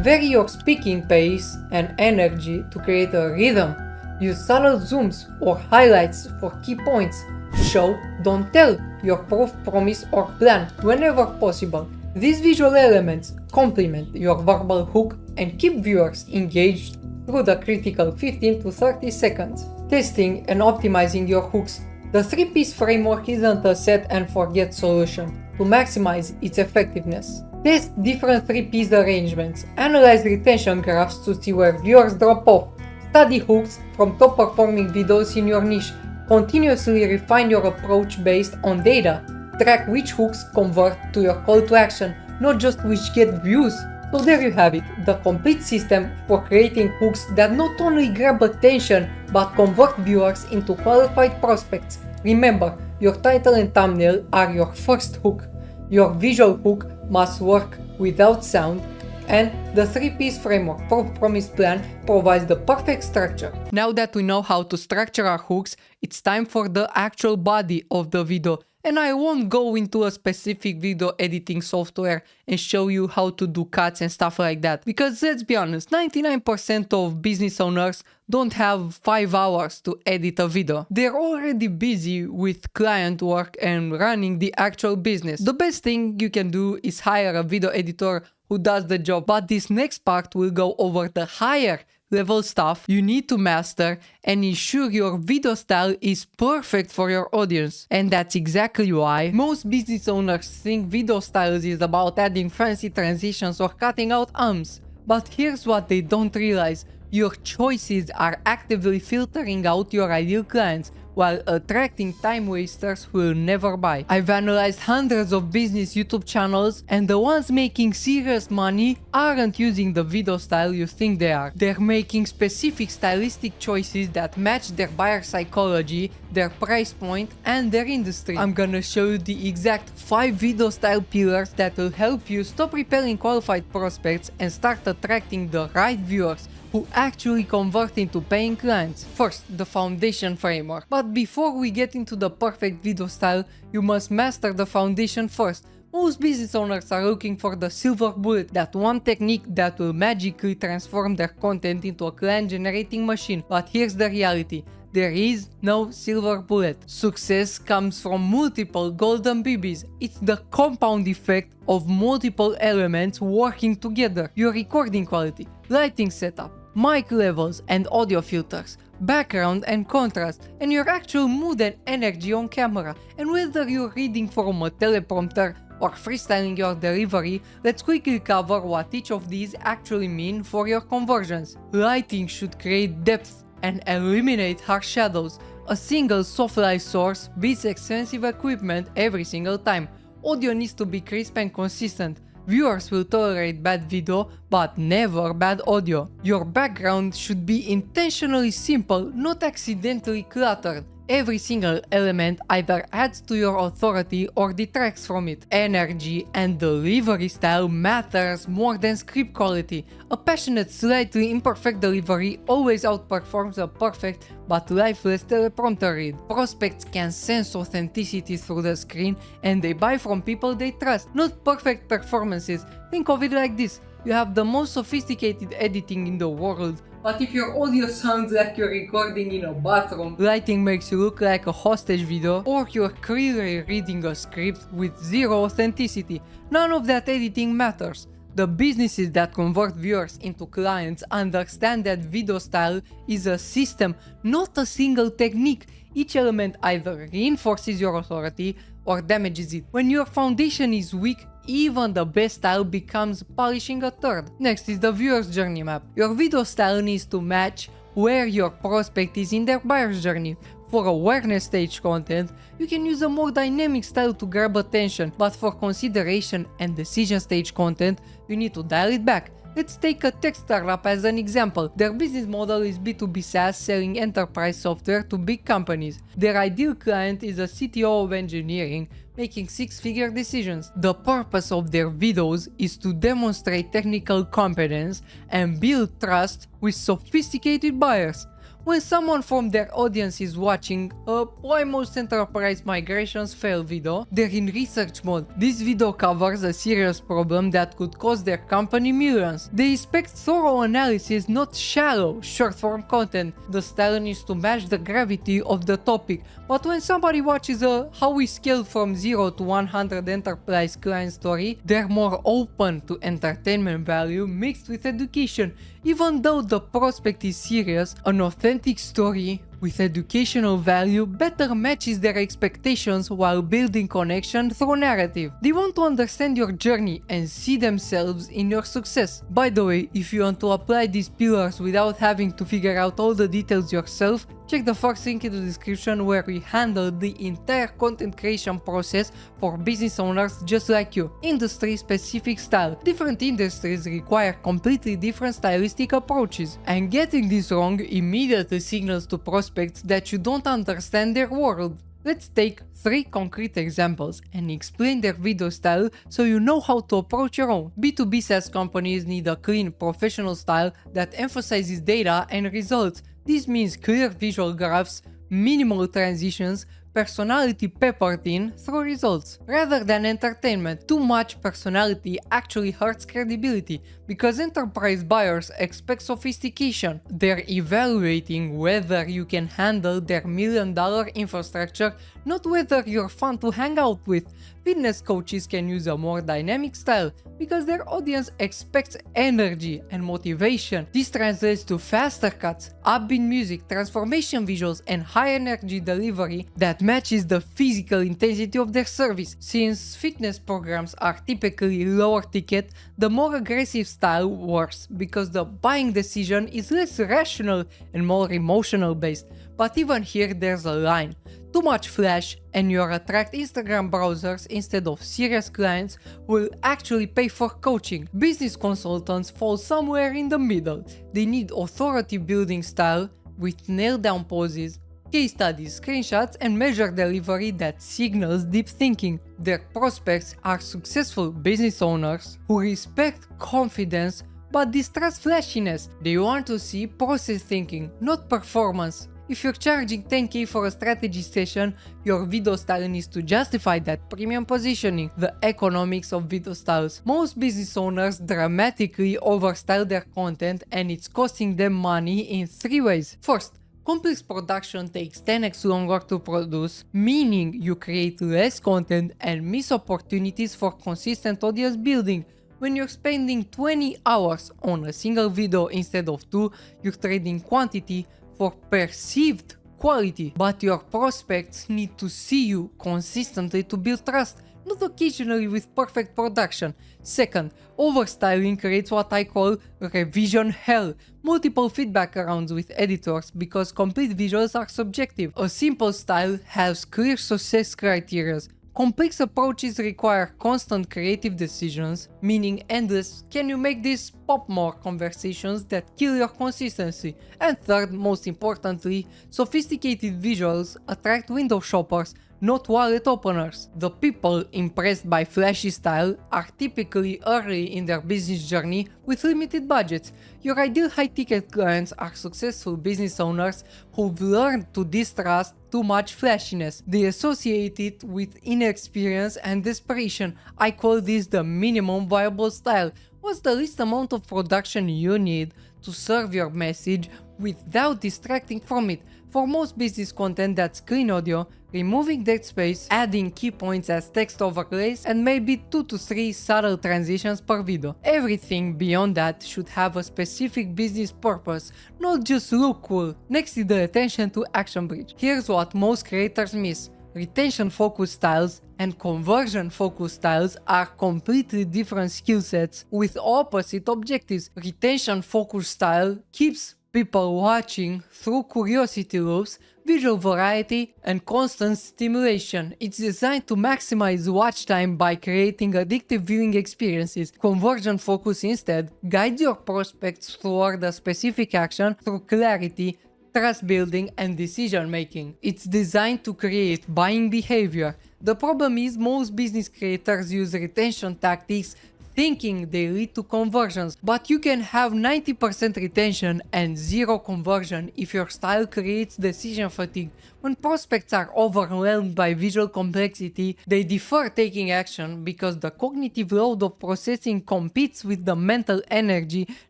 Vary your speaking pace and energy to create a rhythm. Use subtle zooms or highlights for key points. Show, don't tell your proof, promise, or plan whenever possible. These visual elements complement your verbal hook and keep viewers engaged through the critical 15 to 30 seconds. Testing and optimizing your hooks. The 3Ps framework isn't a set and forget solution to maximize its effectiveness. Test different 3Ps arrangements, analyze retention graphs to see where viewers drop off, study hooks from top performing videos in your niche, continuously refine your approach based on data, track which hooks convert to your call to action, not just which get views. So there you have it, the complete system for creating hooks that not only grab attention but convert viewers into qualified prospects. Remember, your title and thumbnail are your first hook. Your visual hook must work without sound, and the 3Ps framework Proof Promise Plan provides the perfect structure. Now that we know how to structure our hooks, it's time for the actual body of the video. And I won't go into a specific video editing software and show you how to do cuts and stuff like that. Because let's be honest, 99% of business owners don't have 5 hours to edit a video. They're already busy with client work and running the actual business. The best thing you can do is hire a video editor who does the job. But this next part will go over the higher level stuff you need to master and ensure your video style is perfect for your audience. And that's exactly why most business owners think video styles is about adding fancy transitions or cutting out ums. But here's what they don't realize. Your choices are actively filtering out your ideal clients, while attracting time wasters who will never buy. I've analyzed hundreds of business YouTube channels, and the ones making serious money aren't using the video style you think they are. They're making specific stylistic choices that match their buyer psychology, their price point, and their industry. I'm gonna show you the exact 5 video style pillars that will help you stop repelling qualified prospects and start attracting the right viewers who actually convert into paying clients. First, the foundation framework. But before we get into the perfect video style, you must master the foundation first. Most business owners are looking for the silver bullet, that one technique that will magically transform their content into a client generating machine. But here's the reality. There is no silver bullet. Success comes from multiple golden BBs. It's the compound effect of multiple elements working together. Your recording quality, lighting setup, mic levels and audio filters, background and contrast, and your actual mood and energy on camera. And whether you're reading from a teleprompter or freestyling your delivery, let's quickly cover what each of these actually mean for your conversions. Lighting should create depth and eliminate harsh shadows. A single soft light source beats expensive equipment every single time. Audio needs to be crisp and consistent. Viewers will tolerate bad video, but never bad audio. Your background should be intentionally simple, not accidentally cluttered. Every single element either adds to your authority or detracts from it. Energy and delivery style matters more than script quality. A passionate, slightly imperfect delivery always outperforms a perfect but lifeless teleprompter read. Prospects can sense authenticity through the screen and they buy from people they trust, not perfect performances. Think of it like this. You have the most sophisticated editing in the world, but if your audio sounds like you're recording in a bathroom, lighting makes you look like a hostage video, or you're clearly reading a script with zero authenticity, none of that editing matters. The businesses that convert viewers into clients understand that video style is a system, not a single technique. Each element either reinforces your authority or damages it. When your foundation is weak, even the best style becomes polishing a turd. Next is the viewer's journey map. Your video style needs to match where your prospect is in their buyer's journey. For awareness stage content, you can use a more dynamic style to grab attention, but for consideration and decision stage content, you need to dial it back. Let's take a tech startup as an example. Their business model is B2B SaaS, selling enterprise software to big companies. Their ideal client is a CTO of engineering, making six-figure decisions. The purpose of their videos is to demonstrate technical competence and build trust with sophisticated buyers. When someone from their audience is watching a "Why most enterprise migrations fail" video, they're in research mode. This video covers a serious problem that could cost their company millions. They expect thorough analysis, not shallow, short-form content. The style needs to match the gravity of the topic. But when somebody watches a "How we scaled from 0 to 100 enterprise client" story, they're more open to entertainment value mixed with education. Even though the prospect is serious, an authentic story with educational value better matches their expectations while building connection through narrative. They want to understand your journey and see themselves in your success. By the way, if you want to apply these pillars without having to figure out all the details yourself, check the first link in the description where we handle the entire content creation process for business owners just like you. Industry-specific style. Different industries require completely different stylistic approaches, and getting this wrong immediately signals to prospects that you don't understand their world. Let's take 3 concrete examples and explain their video style so you know how to approach your own. B2B SaaS companies need a clean, professional style that emphasizes data and results. This means clear visual graphs, minimal transitions, personality peppered in through results. Rather than entertainment, too much personality actually hurts credibility because enterprise buyers expect sophistication. They're evaluating whether you can handle their $1,000,000 infrastructure, not whether you're fun to hang out with. Fitness coaches can use a more dynamic style because their audience expects energy and motivation. This translates to faster cuts, upbeat music, transformation visuals, and high energy delivery that matches the physical intensity of their service. Since fitness programs are typically lower ticket, the more aggressive style works because the buying decision is less rational and more emotional based. But even here there's a line. Too much flash and you attract Instagram browsers instead of serious clients who will actually pay for coaching. Business consultants fall somewhere in the middle. They need authority building style with nailed down poses, case studies, screenshots, and measured delivery that signals deep thinking. Their prospects are successful business owners who respect confidence but distrust flashiness. They want to see process thinking, not performance. If you're charging $10K for a strategy session, your video style needs to justify that premium positioning. The economics of video styles. Most business owners dramatically overstyle their content and it's costing them money in 3 ways. First, complex production takes 10x longer to produce, meaning you create less content and miss opportunities for consistent audience building. When you're spending 20 hours on a single video instead of 2, you're trading quantity for perceived quality. But your prospects need to see you consistently to build trust, not occasionally with perfect production. Second, overstyling creates what I call revision hell. Multiple feedback rounds with editors because complete visuals are subjective. A simple style has clear success criteria. Complex approaches require constant creative decisions, meaning endless "can you make this pop more" conversations that kill your consistency. And third, most importantly, sophisticated visuals attract window shoppers, not wallet openers. The people impressed by flashy style are typically early in their business journey with limited budgets. Your ideal high-ticket clients are successful business owners who've learned to distrust too much flashiness. They associate it with inexperience and desperation. I call this the minimum viable style. What's the least amount of production you need to serve your message without distracting from it. For most business content, that's clean audio, removing dead space, adding key points as text overlays, and maybe 2 to 3 subtle transitions per video. Everything beyond that should have a specific business purpose, not just look cool. Next is the attention to action bridge. Here's what most creators miss. Retention focused styles and conversion focused styles are completely different skill sets with opposite objectives. Retention focused style keeps people watching through curiosity loops, visual variety, and constant stimulation. It's designed to maximize watch time by creating addictive viewing experiences. Conversion focus instead guides your prospects toward a specific action through clarity, trust building, and decision making. It's designed to create buying behavior. The problem is most business creators use retention tactics thinking they lead to conversions, but you can have 90% retention and 0 conversion if your style creates decision fatigue. When prospects are overwhelmed by visual complexity, they defer taking action because the cognitive load of processing competes with the mental energy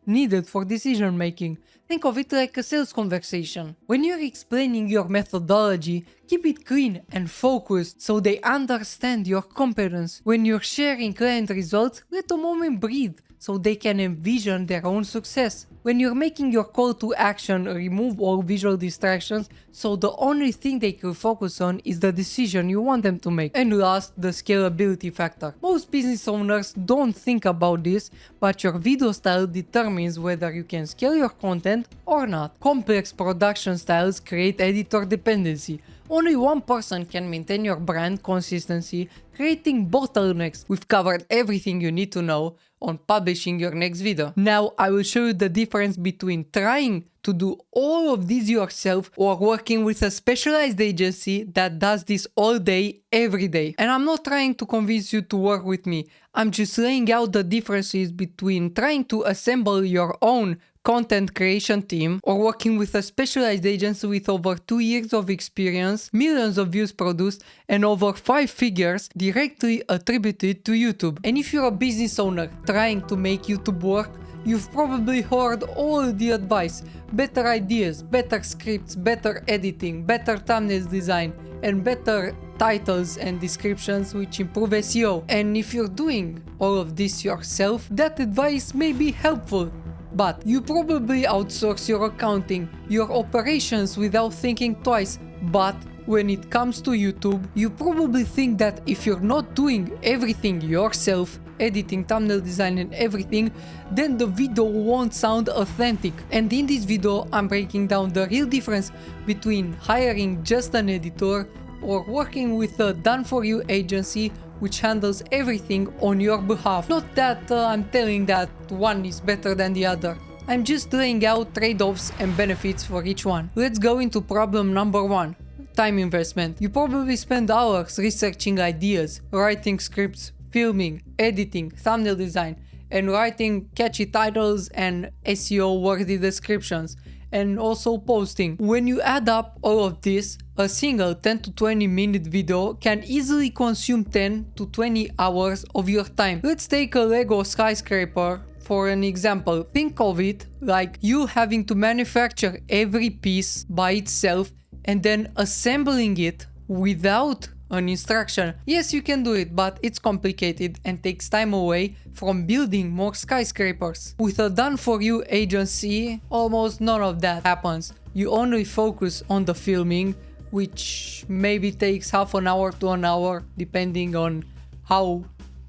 needed for decision making. Think of it like a sales conversation. When you're explaining your methodology, keep it clean and focused so they understand your competence. When you're sharing client results, let the moment breathe so they can envision their own success. When you're making your call to action, remove all visual distractions so the only thing they can focus on is the decision you want them to make. And last, the scalability factor. Most business owners don't think about this, but your video style determines whether you can scale your content or not. Complex production styles create editor dependency. Only one person can maintain your brand consistency, creating bottlenecks. We've covered everything you need to know on publishing your next video. Now I will show you the difference between trying to do all of this yourself or working with a specialized agency that does this all day, every day. And I'm not trying to convince you to work with me. I'm just laying out the differences between trying to assemble your own content creation team or working with a specialized agency with over 2 years of experience, millions of views produced, and over 5 figures directly attributed to YouTube. And if you're a business owner trying to make YouTube work, you've probably heard all the advice: better ideas, better scripts, better editing, better thumbnails design, and better titles and descriptions which improve SEO. And if you're doing all of this yourself, that advice may be helpful. But you probably outsource your accounting, your operations without thinking twice. But when it comes to YouTube, you probably think that if you're not doing everything yourself, editing, thumbnail design and everything, then the video won't sound authentic. And in this video, I'm breaking down the real difference between hiring just an editor or working with a done-for-you agency which handles everything on your behalf. Not that I'm telling that one is better than the other. I'm just laying out trade-offs and benefits for each one. Let's go into problem number 1. Time investment. You probably spend hours researching ideas, writing scripts, filming, editing, thumbnail design, and writing catchy titles and SEO-worthy descriptions, and also posting. When you add up all of this, a single 10 to 20 minute video can easily consume 10 to 20 hours of your time. Let's take a Lego skyscraper for an example. Think of it like you having to manufacture every piece by itself and then assembling it without an instruction. Yes, you can do it, but it's complicated and takes time away from building more skyscrapers. With a done-for-you agency, almost none of that happens. You only focus on the filming, which maybe takes half an hour to an hour, depending on how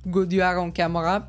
good you are on camera.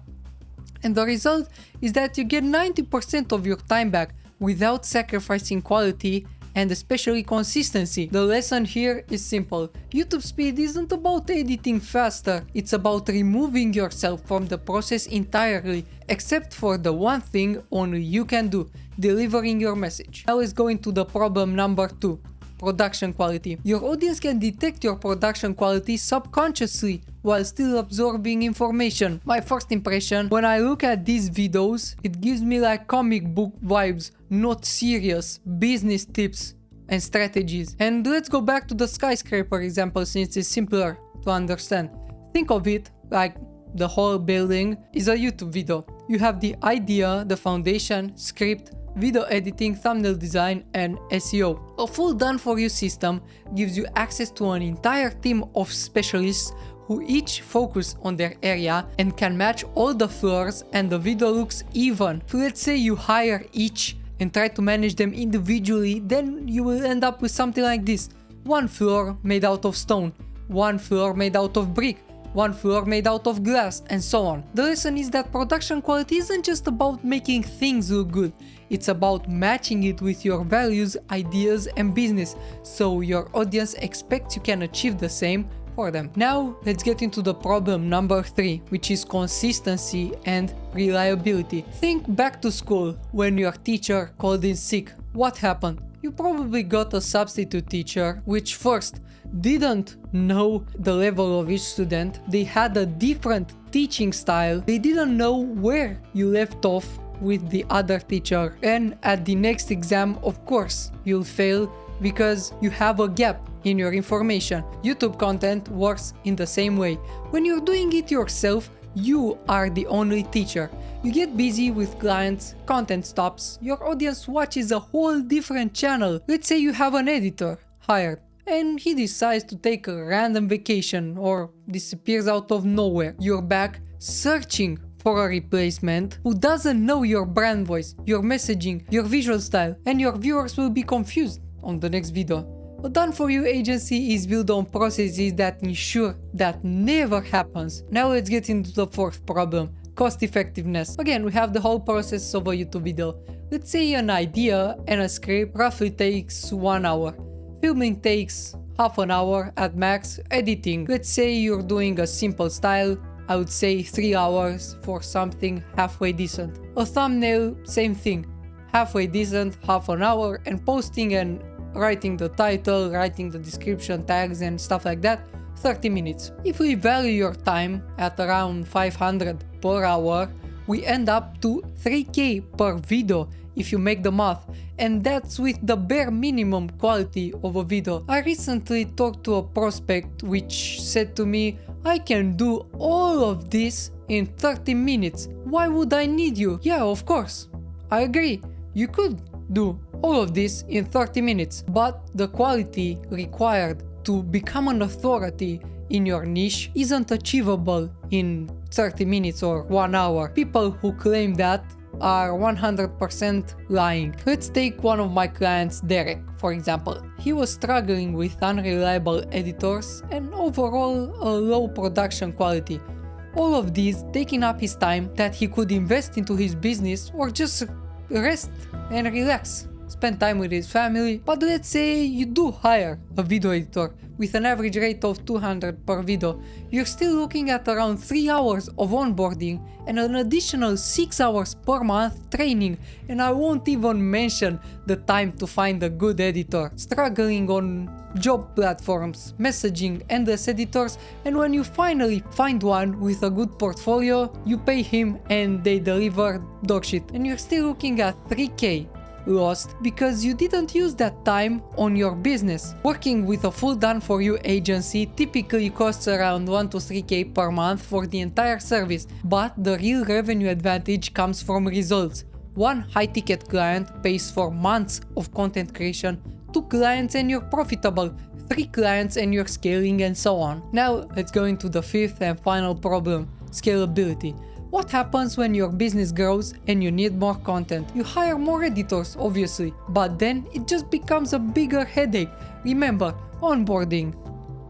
And the result is that you get 90% of your time back without sacrificing quality and especially consistency. The lesson here is simple. YouTube speed isn't about editing faster, it's about removing yourself from the process entirely, except for the one thing only you can do: delivering your message. Now let's go into the problem number 2. Production quality. Your audience can detect your production quality subconsciously while still absorbing information. My first impression when I look at these videos, it gives me like comic book vibes, not serious business tips and strategies. And let's go back to the skyscraper example since it's simpler to understand. Think of it like the whole building is a YouTube video. You have the idea, the foundation, script, video editing, thumbnail design, and SEO. A full done-for-you system gives you access to an entire team of specialists who each focus on their area and can match all the floors and the video looks even. So let's say you hire each and try to manage them individually, then you will end up with something like this. One floor made out of stone, one floor made out of brick, one floor made out of glass, and so on. The lesson is that production quality isn't just about making things look good, it's about matching it with your values, ideas, and business, so your audience expects you can achieve the same for them. Now let's get into the problem number 3, which is consistency and reliability. Think back to school when your teacher called in sick. What happened? You probably got a substitute teacher which first didn't know the level of each student, they had a different teaching style, they didn't know where you left off with the other teacher, and at the next exam, of course, you'll fail because you have a gap in your information. YouTube content works in the same way. When you're doing it yourself, you are the only teacher. You get busy with clients, content stops, your audience watches a whole different channel. Let's say you have an editor hired and he decides to take a random vacation or disappears out of nowhere. You're back searching for a replacement who doesn't know your brand voice, your messaging, your visual style, and your viewers will be confused on the next video. A done-for-you agency is built on processes that ensure that never happens. Now let's get into the fourth problem, cost effectiveness. Again, we have the whole process of a YouTube video. Let's say an idea and a script roughly takes 1 hour. Filming takes half an hour at max. Editing, let's say you're doing a simple style, I would say 3 hours for something halfway decent. A thumbnail, same thing, halfway decent, half an hour, and posting and writing the title, writing the description, tags and stuff like that, 30 minutes. If we value your time at around 500 per hour, we end up to 3K per video if you make the math, and that's with the bare minimum quality of a video. I recently talked to a prospect which said to me, I can do all of this in 30 minutes. Why would I need you? Yeah, of course. I agree. You could do all of this in 30 minutes, but the quality required to become an authority in your niche isn't achievable in 30 minutes or 1 hour. People who claim that are 100% lying. Let's take one of my clients, Derek, for example. He was struggling with unreliable editors and overall a low production quality. All of these taking up his time that he could invest into his business or just rest and relax, spend time with his family. But let's say you do hire a video editor with an average rate of 200 per video, you're still looking at around 3 hours of onboarding and an additional 6 hours per month training, and I won't even mention the time to find a good editor, struggling on job platforms, messaging, endless editors, and when you finally find one with a good portfolio, you pay him and they deliver dogshit, and you're still looking at 3K lost because you didn't use that time on your business. Working with a full done-for-you agency typically costs around 1 to 3K per month for the entire service, but the real revenue advantage comes from results. One high-ticket client pays for months of content creation, 2 clients and you're profitable, 3 clients and you're scaling, and so on. Now let's go into the fifth and final problem, scalability. What happens when your business grows and you need more content? You hire more editors, obviously, but then it just becomes a bigger headache. Remember, onboarding,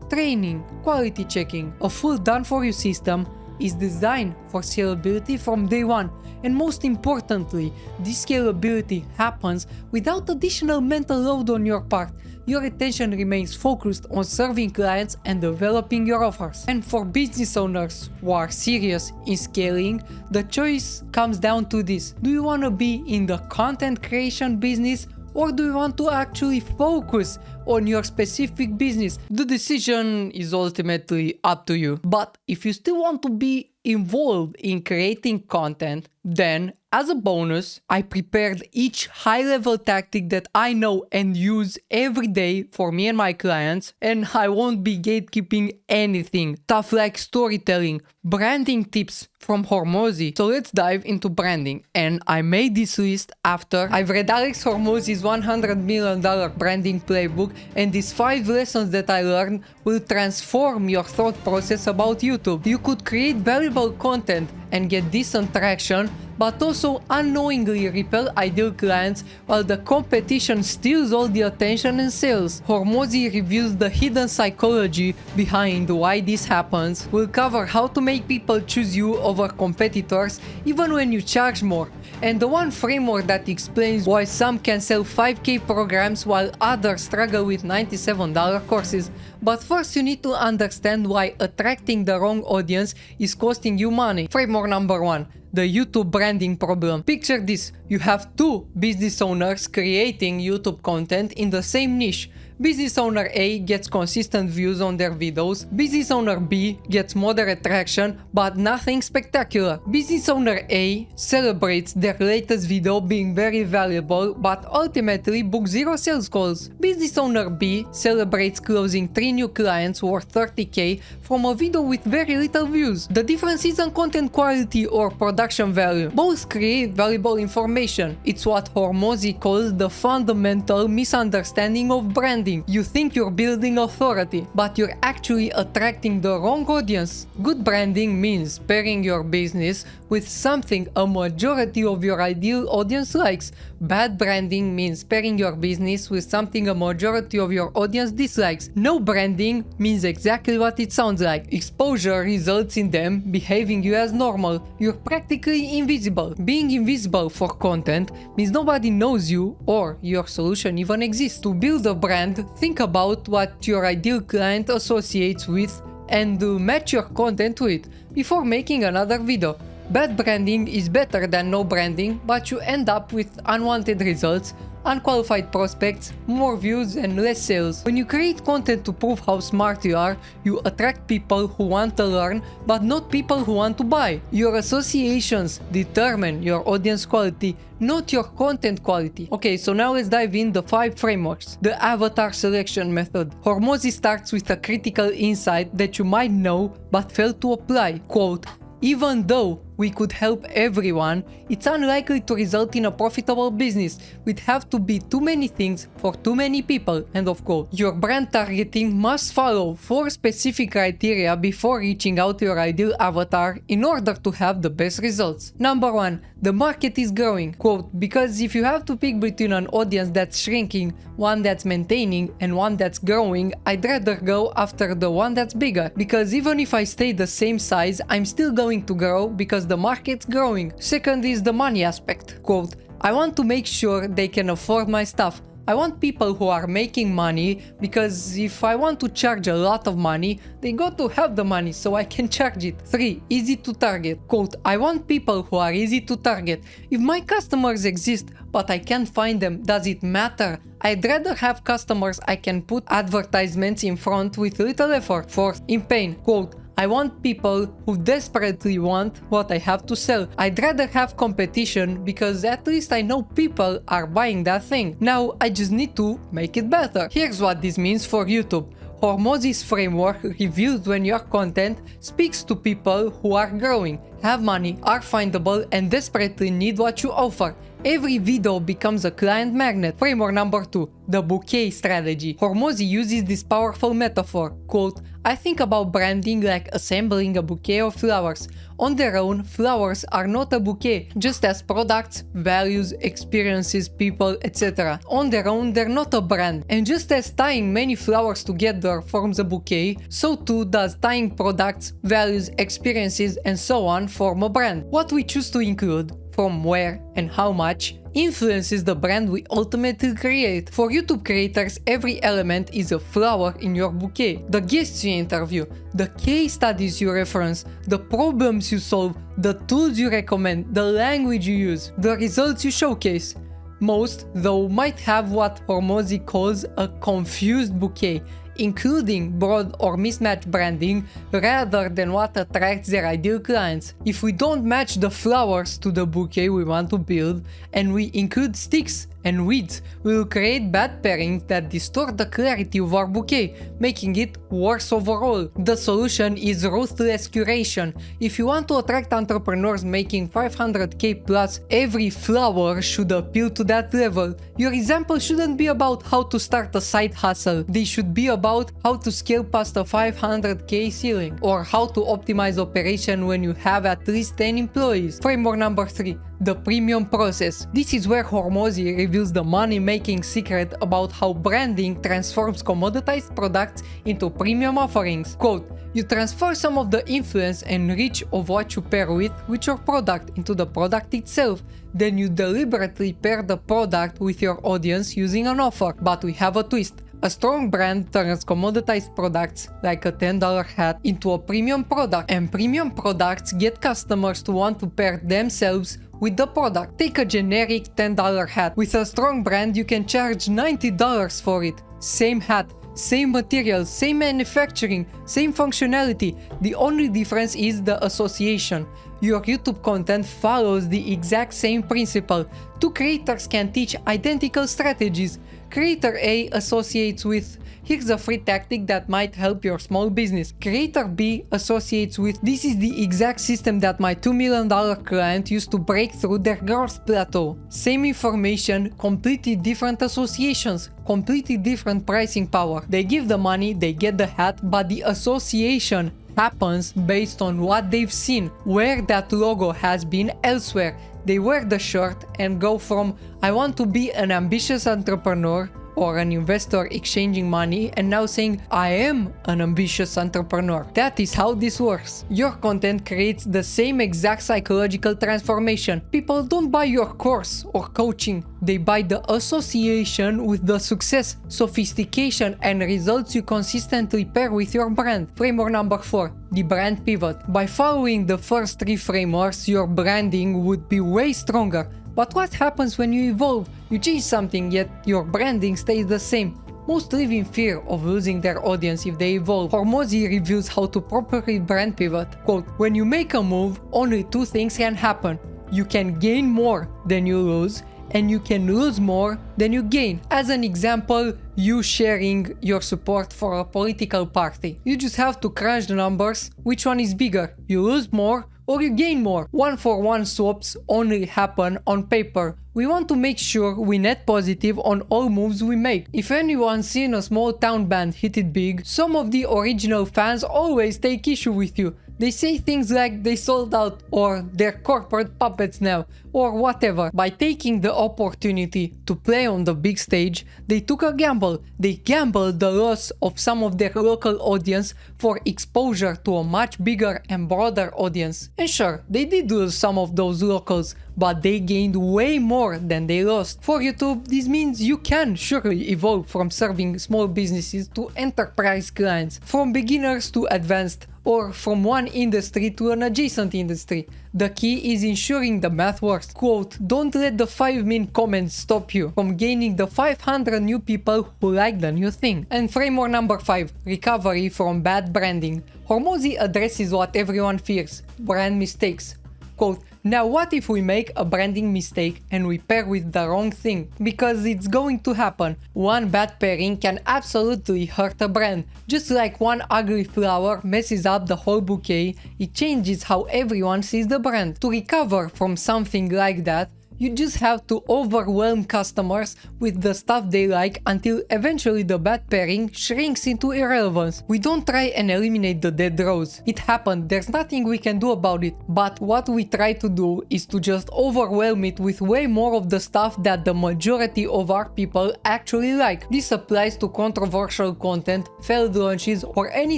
training, quality checking. A full done-for-you system is designed for scalability from day one. And most importantly, this scalability happens without additional mental load on your part. Your attention remains focused on serving clients and developing your offers. And for business owners who are serious in scaling, the choice comes down to this. Do you want to be in the content creation business, or do you want to actually focus on your specific business. The decision is ultimately up to you. But if you still want to be involved in creating content, then as a bonus, I prepared each high-level tactic that I know and use every day for me and my clients, and I won't be gatekeeping anything. Stuff like storytelling, branding tips from Hormozi. So let's dive into branding. And I made this list after I've read Alex Hormozi's $100 million branding playbook, and these 5 lessons that I learned will transform your thought process about YouTube. You could create valuable content and get decent traction, but also unknowingly repel ideal clients while the competition steals all the attention and sales. Hormozi reveals the hidden psychology behind why this happens. We'll cover how to make people choose you over competitors even when you charge more, and the one framework that explains why some can sell 5K programs while others struggle with $97 courses. But first you need to understand why attracting the wrong audience is costing you money. Framework number 1. The YouTube branding problem. Picture this, you have 2 business owners creating YouTube content in the same niche. Business owner A gets consistent views on their videos, business owner B gets moderate traction but nothing spectacular. Business owner A celebrates their latest video being very valuable but ultimately books 0 sales calls. Business owner B celebrates closing 3 new clients worth $30K from a video with very little views. The difference isn't content quality or production value. Both create valuable information. It's what Hormozi calls the fundamental misunderstanding of branding. You think you're building authority, but you're actually attracting the wrong audience. Good branding means pairing your business with something a majority of your ideal audience likes. Bad branding means pairing your business with something a majority of your audience dislikes. No branding means exactly what it sounds like. Exposure results in them behaving you as normal. You're practically invisible. Being invisible for content means nobody knows you or your solution even exists. To build a brand, think about what your ideal client associates with and match your content to it before making another video. Bad branding is better than no branding, but you end up with unwanted results, unqualified prospects, more views and less sales. When you create content to prove how smart you are, you attract people who want to learn, but not people who want to buy. Your associations determine your audience quality, not your content quality. Okay, so now let's dive in the 5 frameworks. The avatar selection method. Hormozi starts with a critical insight that you might know but fail to apply. Quote, "Even though we could help everyone, it's unlikely to result in a profitable business. We'd have to be too many things for too many people." End of quote. Your brand targeting must follow 4 specific criteria before reaching out to your ideal avatar in order to have the best results. Number 1. The market is growing. Quote, "Because if you have to pick between an audience that's shrinking, one that's maintaining, and one that's growing, I'd rather go after the one that's bigger. Because even if I stay the same size, I'm still going to grow because the market's growing." Second is the money aspect. Quote, "I want to make sure they can afford my stuff. I want people who are making money, because if I want to charge a lot of money, they got to have the money so I can charge it." 3. Easy to target. Quote, "I want people who are easy to target. If my customers exist but I can't find them, does it matter? I'd rather have customers I can put advertisements in front with little effort." 4. In pain. Quote, "I want people who desperately want what I have to sell. I'd rather have competition because at least I know people are buying that thing. Now I just need to make it better." Here's what this means for YouTube. Hormozi's framework reveals when your content speaks to people who are growing, have money, are findable, and desperately need what you offer. Every video becomes a client magnet. Framework number 2. The bouquet strategy. Hormozi uses this powerful metaphor. Quote, "I think about branding like assembling a bouquet of flowers. On their own, flowers are not a bouquet, just as products, values, experiences, people, etc. On their own, they're not a brand. And just as tying many flowers together forms a bouquet, so too does tying products, values, experiences, and so on form a brand. What we choose to include, from where and how much, influences the brand we ultimately create. For YouTube creators, every element is a flower in your bouquet. The guests you interview, the case studies you reference, the problems you solve, the tools you recommend, the language you use, the results you showcase. Most, though, might have what Hormozi calls a confused bouquet, including broad or mismatched branding rather than what attracts their ideal clients. If we don't match the flowers to the bouquet we want to build, and we include sticks and weeds, we will create bad pairings that distort the clarity of our bouquet, making it worse overall. The solution is ruthless curation. If you want to attract entrepreneurs making 500k plus, every flower should appeal to that level. Your example shouldn't be about how to start a side hustle. They should be about how to scale past a 500k ceiling, or how to optimize operation when you have at least 10 employees. Framework number 3. The premium process. This is where Hormozi reveals the money-making secret about how branding transforms commoditized products into premium offerings. Quote, you transfer some of the influence and reach of what you pair with your product into the product itself. Then you deliberately pair the product with your audience using an offer. But we have a twist. A strong brand turns commoditized products like a $10 hat into a premium product, and premium products get customers to want to pair themselves with the product. Take a generic $10 hat. With a strong brand, you can charge $90 for it. Same hat, same materials, same manufacturing, same functionality. The only difference is the association. Your YouTube content follows the exact same principle. Two creators can teach identical strategies. Creator A associates with, here's a free tactic that might help your small business. Creator B associates with, this is the exact system that my $2 million client used to break through their growth plateau. Same information, completely different associations, completely different pricing power. They give the money, they get the hat, but the association happens based on what they've seen, where that logo has been elsewhere. They wear the shirt and go from, I want to be an ambitious entrepreneur or an investor exchanging money, and now saying, I am an ambitious entrepreneur. That is how this works. Your content creates the same exact psychological transformation. People don't buy your course or coaching. They buy the association with the success, sophistication, and results you consistently pair with your brand. Framework number 4. The brand pivot. By following the first 3 frameworks, your branding would be way stronger. But what happens when you evolve? You change something, yet your branding stays the same. Most live in fear of losing their audience if they evolve. Hormozi reveals how to properly brand pivot. Quote, when you make a move, only 2 things can happen. You can gain more than you lose, and you can lose more than you gain. As an example, you sharing your support for a political party. You just have to crunch the numbers. Which one is bigger? You lose more or you gain more. 1-for-1 swaps only happen on paper. We want to make sure we net positive on all moves we make. If anyone's seen a small town band hit it big, some of the original fans always take issue with you. They say things like they sold out or they're corporate puppets now or whatever. By taking the opportunity to play on the big stage, they took a gamble. They gambled the loss of some of their local audience for exposure to a much bigger and broader audience. And sure, they did lose some of those locals, but they gained way more than they lost. For YouTube, this means you can surely evolve from serving small businesses to enterprise clients, from beginners to advanced, or from one industry to an adjacent industry. The key is ensuring the math works. Quote, don't let the 5 mean comments stop you from gaining the 500 new people who like the new thing. And framework number 5, recovery from bad branding. Hormozi addresses what everyone fears, brand mistakes. Quote, now what if we make a branding mistake and we pair with the wrong thing? Because it's going to happen. One bad pairing can absolutely hurt a brand. Just like one ugly flower messes up the whole bouquet, it changes how everyone sees the brand. To recover from something like that, you just have to overwhelm customers with the stuff they like until eventually the bad pairing shrinks into irrelevance. We don't try and eliminate the dead rows. It happened, there's nothing we can do about it. But what we try to do is to just overwhelm it with way more of the stuff that the majority of our people actually like. This applies to controversial content, failed launches, or any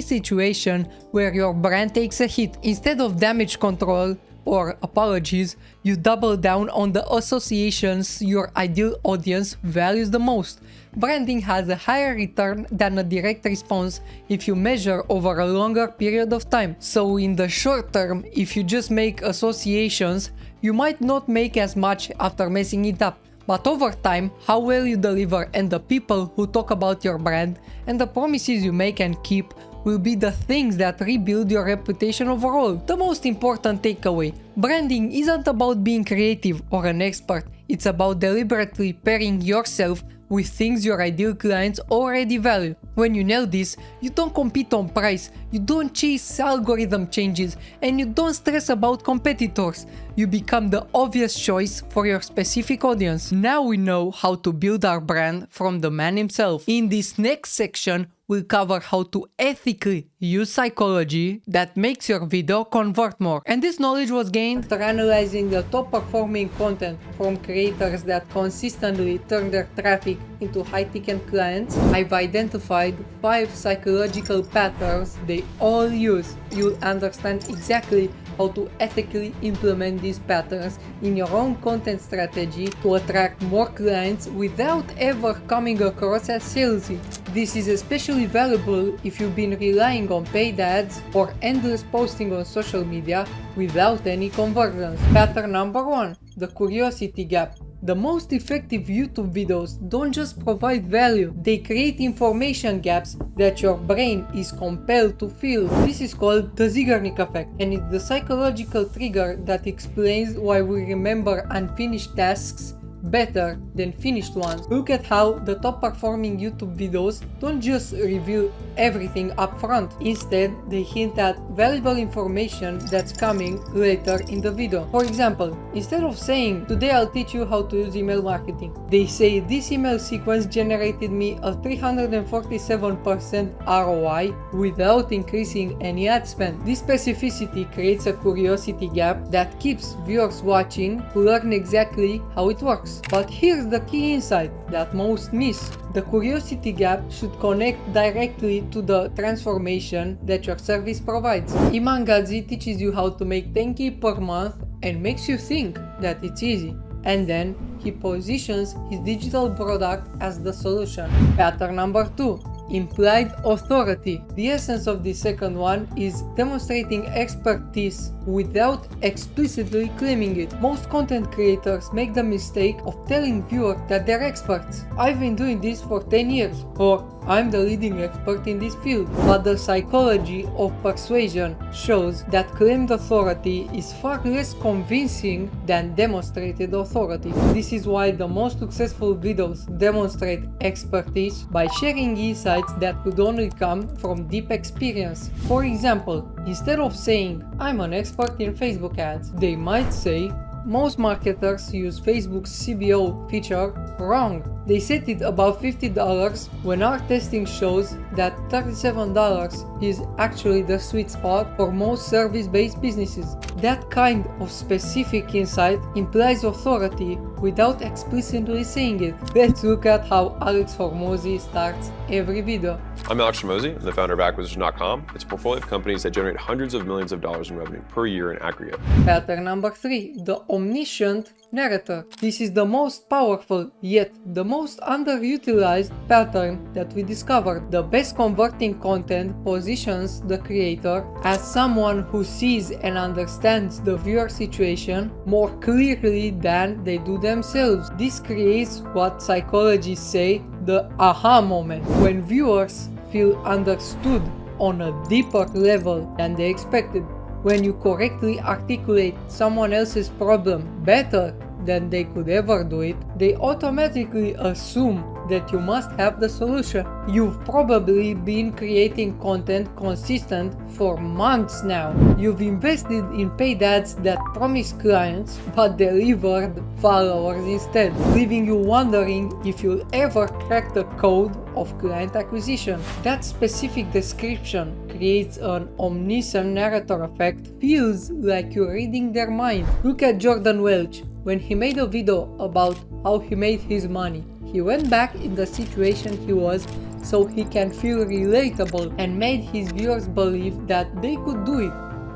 situation where your brand takes a hit. Instead of damage control or apologies, you double down on the associations your ideal audience values the most. Branding has a higher return than a direct response if you measure over a longer period of time. So in the short term, if you just make associations, you might not make as much after messing it up. But over time, how well you deliver and the people who talk about your brand and the promises you make and keep will be the things that rebuild your reputation overall. The most important takeaway: branding isn't about being creative or an expert, it's about deliberately pairing yourself with things your ideal clients already value. When you nail this, you don't compete on price, you don't chase algorithm changes, and you don't stress about competitors. You become the obvious choice for your specific audience. Now we know how to build our brand from the man himself. In this next section, we'll cover how to ethically use psychology that makes your video convert more. And this knowledge was gained after analyzing the top performing content from creators that consistently turn their traffic into high-ticket clients. I've identified 5 psychological patterns they all use. You'll understand exactly how to ethically implement these patterns in your own content strategy to attract more clients without ever coming across as salesy. This is especially valuable if you've been relying on paid ads or endless posting on social media without any conversions. Pattern number 1: the curiosity gap. The most effective YouTube videos don't just provide value, they create information gaps that your brain is compelled to fill. This is called the Zeigarnik effect, and it's the psychological trigger that explains why we remember unfinished tasks better than finished ones. Look at how the top performing YouTube videos don't just reveal everything up front. Instead, they hint at valuable information that's coming later in the video. For example, instead of saying, "Today I'll teach you how to use email marketing," they say, "This email sequence generated me a 347% ROI without increasing any ad spend." This specificity creates a curiosity gap that keeps viewers watching to learn exactly how it works. But here's the key insight that most miss. The curiosity gap should connect directly to the transformation that your service provides. Iman Gadzhi teaches you how to make 10K per month and makes you think that it's easy. And then he positions his digital product as the solution. Pattern number 2: implied authority. The essence of the second one is demonstrating expertise without explicitly claiming it. Most content creators make the mistake of telling viewers that they're experts. "I've been doing this for 10 years," or "I'm the leading expert in this field." But the psychology of persuasion shows that claimed authority is far less convincing than demonstrated authority. This is why the most successful videos demonstrate expertise by sharing insights that could only come from deep experience. For example, instead of saying, "I'm an expert in Facebook ads," they might say, "Most marketers use Facebook's CBO feature wrong. They set it above $50 when our testing shows that $37 is actually the sweet spot for most service-based businesses." That kind of specific insight implies authority without explicitly saying it. Let's look at how Alex Hormozi starts every video. I'm Alex Hormozi, I'm the founder of Acquisition.com. It's a portfolio of companies that generate hundreds of millions of dollars in revenue per year in aggregate. Pattern number 3: the omniscient narrator. This is the most powerful, yet the most underutilized pattern that we discovered. The best converting content positions the creator as someone who sees and understands the viewer situation more clearly than they do themselves. This creates what psychologists say the aha moment, when viewers feel understood on a deeper level than they expected. When you correctly articulate someone else's problem better than they could ever do it, they automatically assume that you must have the solution. You've probably been creating content consistent for months now. You've invested in paid ads that promise clients but delivered followers instead, leaving you wondering if you'll ever crack the code of client acquisition. That specific description creates an omniscient narrator effect. Feels like you're reading their mind. Look at Jordan Welch. When he made a video about how he made his money, he went back in the situation he was so he can feel relatable and made his viewers believe that they could do it,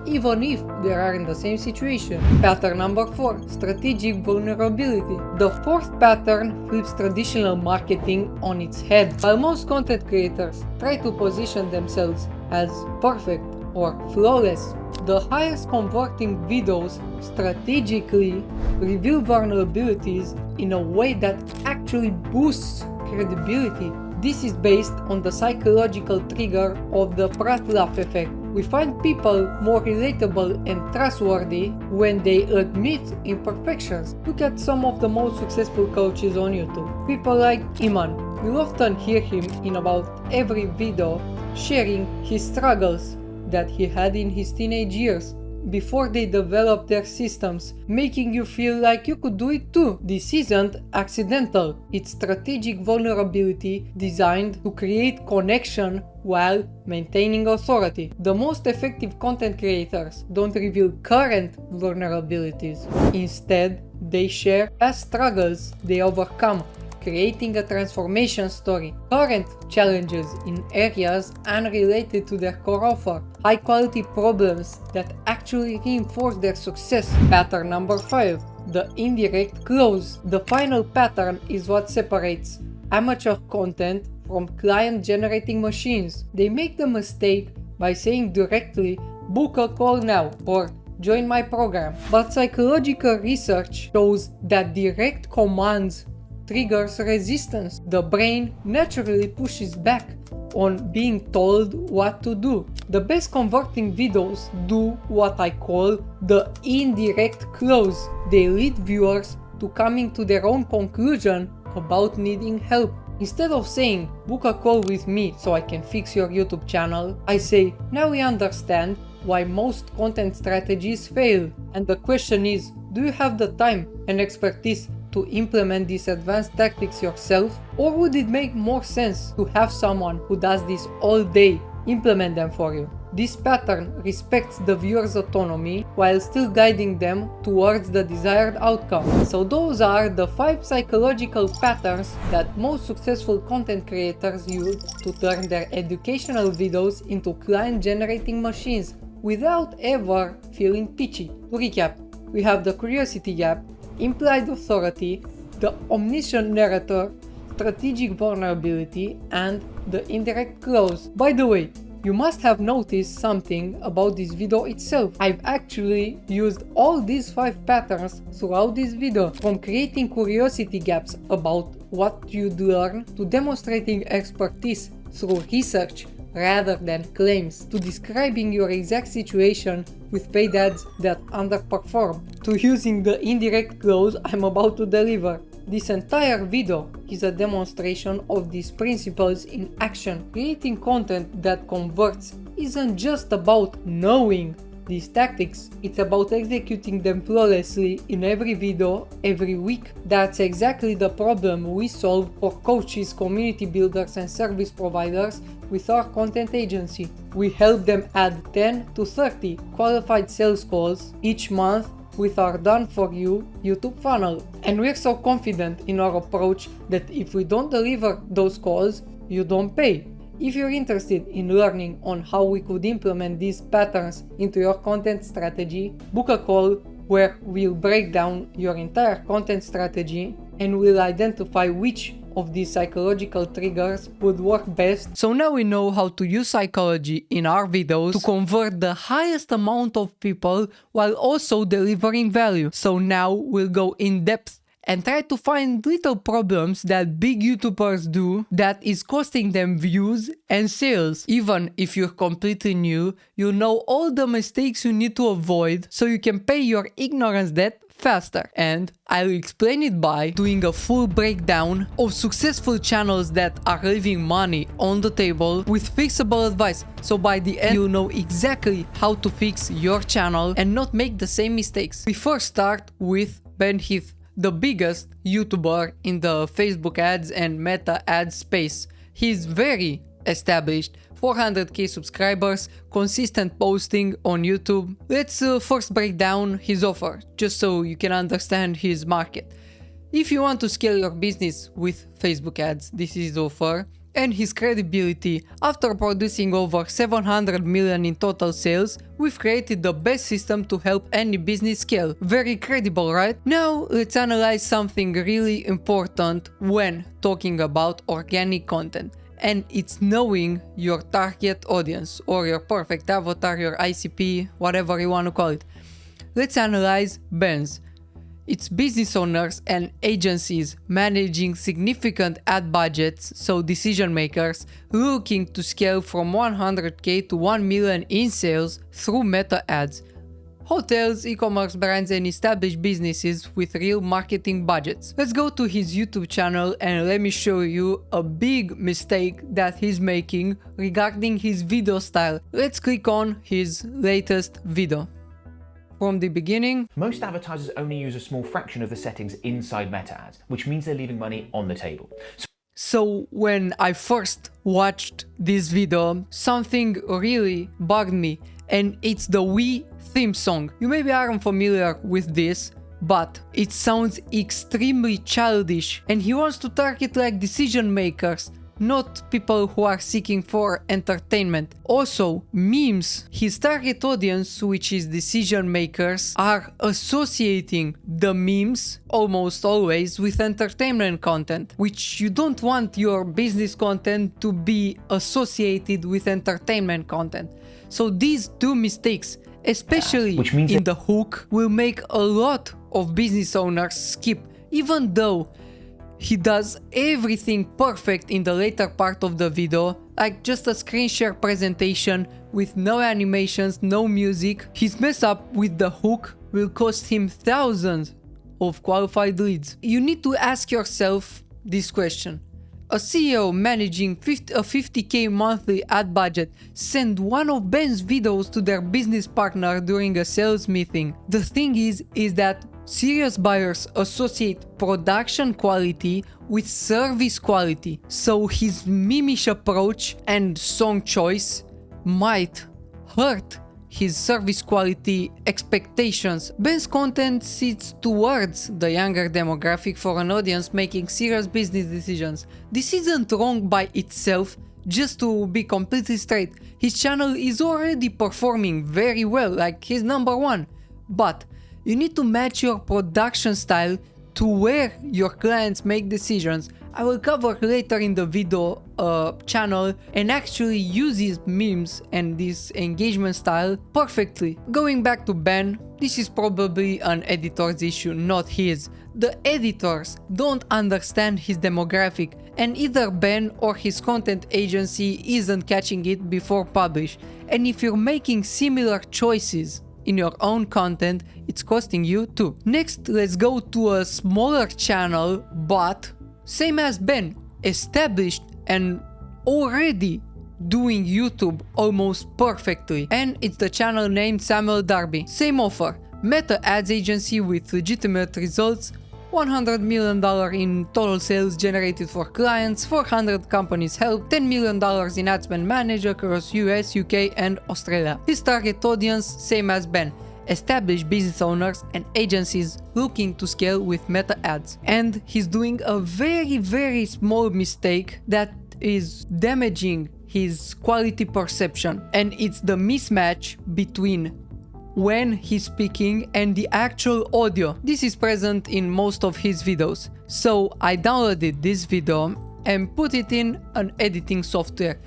even if they are in the same situation. Pattern number 4: strategic vulnerability. The fourth pattern flips traditional marketing on its head. While most content creators try to position themselves as perfect or flawless, The highest converting videos strategically reveal vulnerabilities in a way that actually boosts credibility. This is based on the psychological trigger of the Prat-Laugh effect. We find people more relatable and trustworthy when they admit imperfections. Look at some of the most successful coaches on YouTube. People like Iman. You'll often hear him in about every video sharing his struggles that he had in his teenage years before they developed their systems, making you feel like you could do it too. This isn't accidental. It's strategic vulnerability designed to create connection while maintaining authority. The most effective content creators don't reveal current vulnerabilities. Instead, they share past struggles they overcome, creating a transformation story, current challenges in areas unrelated to their core offer, high quality problems that actually reinforce their success. Pattern number 5. The indirect close. The final pattern is what separates amateur content from client generating machines. They make the mistake by saying directly, "Book a call now," or "Join my program." But psychological research shows that direct commands triggers resistance. The brain naturally pushes back on being told what to do. The best converting videos do what I call the indirect close. They lead viewers to coming to their own conclusion about needing help. Instead of saying, "Book a call with me so I can fix your YouTube channel," I say, "Now we understand why most content strategies fail. And the question is, do you have the time and expertise to implement these advanced tactics yourself? Or would it make more sense to have someone who does this all day implement them for you?" This pattern respects the viewer's autonomy while still guiding them towards the desired outcome. So those are the 5 psychological patterns that most successful content creators use to turn their educational videos into client-generating machines without ever feeling pitchy. To recap, we have the curiosity gap, implied authority, the omniscient narrator, strategic vulnerability, and the indirect close. By the way, you must have noticed something about this video itself. I've actually used all these 5 patterns throughout this video, from creating curiosity gaps about what you'd learn to demonstrating expertise through research rather than claims, to describing your exact situation with paid ads that underperform, to using the indirect close I'm about to deliver. This entire video is a demonstration of these principles in action. Creating content that converts isn't just about knowing these tactics, it's about executing them flawlessly in every video, every week. That's exactly the problem we solve for coaches, community builders, and service providers with our content agency. We help them add 10 to 30 qualified sales calls each month with our done-for-you YouTube funnel. And we're so confident in our approach that if we don't deliver those calls, you don't pay. If you're interested in learning on how we could implement these patterns into your content strategy, book a call where we'll break down your entire content strategy and we'll identify which of these psychological triggers would work best. So now we know how to use psychology in our videos to convert the highest amount of people while also delivering value. So now we'll go in depth and try to find little problems that big YouTubers do that is costing them views and sales. Even if you're completely new, you'll know all the mistakes you need to avoid so you can pay your ignorance debt faster. And I'll explain it by doing a full breakdown of successful channels that are leaving money on the table with fixable advice. So by the end, you'll know exactly how to fix your channel and not make the same mistakes. We first start with Ben Heath, the biggest YouTuber in the Facebook ads and Meta ads space. He's very established, 400k subscribers, consistent posting on YouTube. Let's first break down his offer, just so you can understand his market. If you want to scale your business with Facebook ads, this is the offer. And his credibility. After producing over 700 million in total sales, we've created the best system to help any business scale. Very credible, right? Now let's analyze something really important when talking about organic content. and it's knowing your target audience or your perfect avatar, your ICP, whatever you want to call it. Let's analyze brands. It's business owners and agencies managing significant ad budgets, so decision makers looking to scale from 100k to 1 million in sales through meta ads. Hotels, e-commerce brands and established businesses with real marketing budgets. Let's go to his YouTube channel and let me show you a big mistake that he's making regarding his video style. Let's click on his latest video. From the beginning, most advertisers only use a small fraction of the settings inside meta ads, which means they're leaving money on the table. So when I first watched this video, something really bugged me, and it's the Wii theme song. You maybe aren't familiar with this, but it sounds extremely childish, and he wants to target like decision makers, not people who are seeking for entertainment. Also, memes, his target audience, which is decision makers, are associating the memes almost always with entertainment content, which you don't want your business content to be associated with entertainment content. So these two mistakes, especially in the hook, will make a lot of business owners skip, even though he does everything perfect in the later part of the video, like just a screen share presentation with no animations, no music. His mess up with the hook will cost him thousands of qualified leads. You need to ask yourself this question. A CEO managing a 50k monthly ad budget send one of Ben's videos to their business partner during a sales meeting. The thing is that serious buyers associate production quality with service quality, so his mimish approach and song choice might hurt his service quality expectations. Ben's content sits towards the younger demographic for an audience making serious business decisions. This isn't wrong by itself. Just to be completely straight, his channel is already performing very well, like he's #1, but you need to match your production style to where your clients make decisions. I will cover later in the video channel and actually uses memes and this engagement style perfectly. Going back to Ben, this is probably an editor's issue, not his. The editors don't understand his demographic, and either Ben or his content agency isn't catching it before publish. And if you're making similar choices in your own content, it's costing you too. Next, let's go to a smaller channel, but same as Ben, established and already doing YouTube almost perfectly. And it's the channel named Samuel Darby. Same offer, meta ads agency with legitimate results, $100 million in total sales generated for clients, 400 companies helped, $10 million in ad spend managed across US, UK and Australia. His target audience, same as Ben, established business owners and agencies looking to scale with meta ads. And he's doing a very small mistake that is damaging his quality perception, and it's the mismatch between when he's speaking and the actual audio. This is present in most of his videos. So I downloaded this video and put it in an editing software.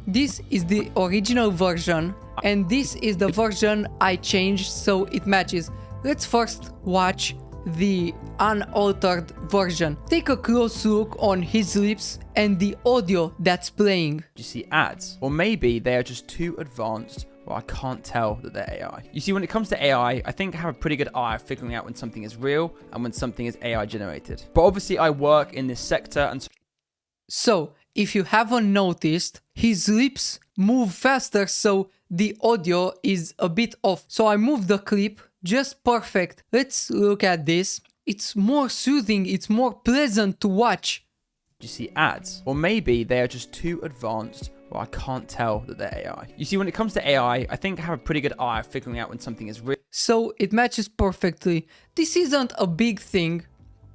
This is the original version and this is the version I changed so it matches. Let's first watch the unaltered version. Take a close look on his lips and the audio that's playing. You see ads, or maybe they are just too advanced. Well, I can't tell that they're AI. You see, when it comes to AI, I think I have a pretty good eye of figuring out when something is real and when something is AI generated. But obviously I work in this sector and so if you haven't noticed, his lips move faster, so the audio is a bit off. So I moved the clip just perfect. Let's look at this. It's more soothing, it's more pleasant to watch. You see ads, or maybe they are just too advanced. Well, I can't tell that they're AI. You see, when it comes to AI, I think I have a pretty good eye of figuring out when something is real. So it matches perfectly. This isn't a big thing.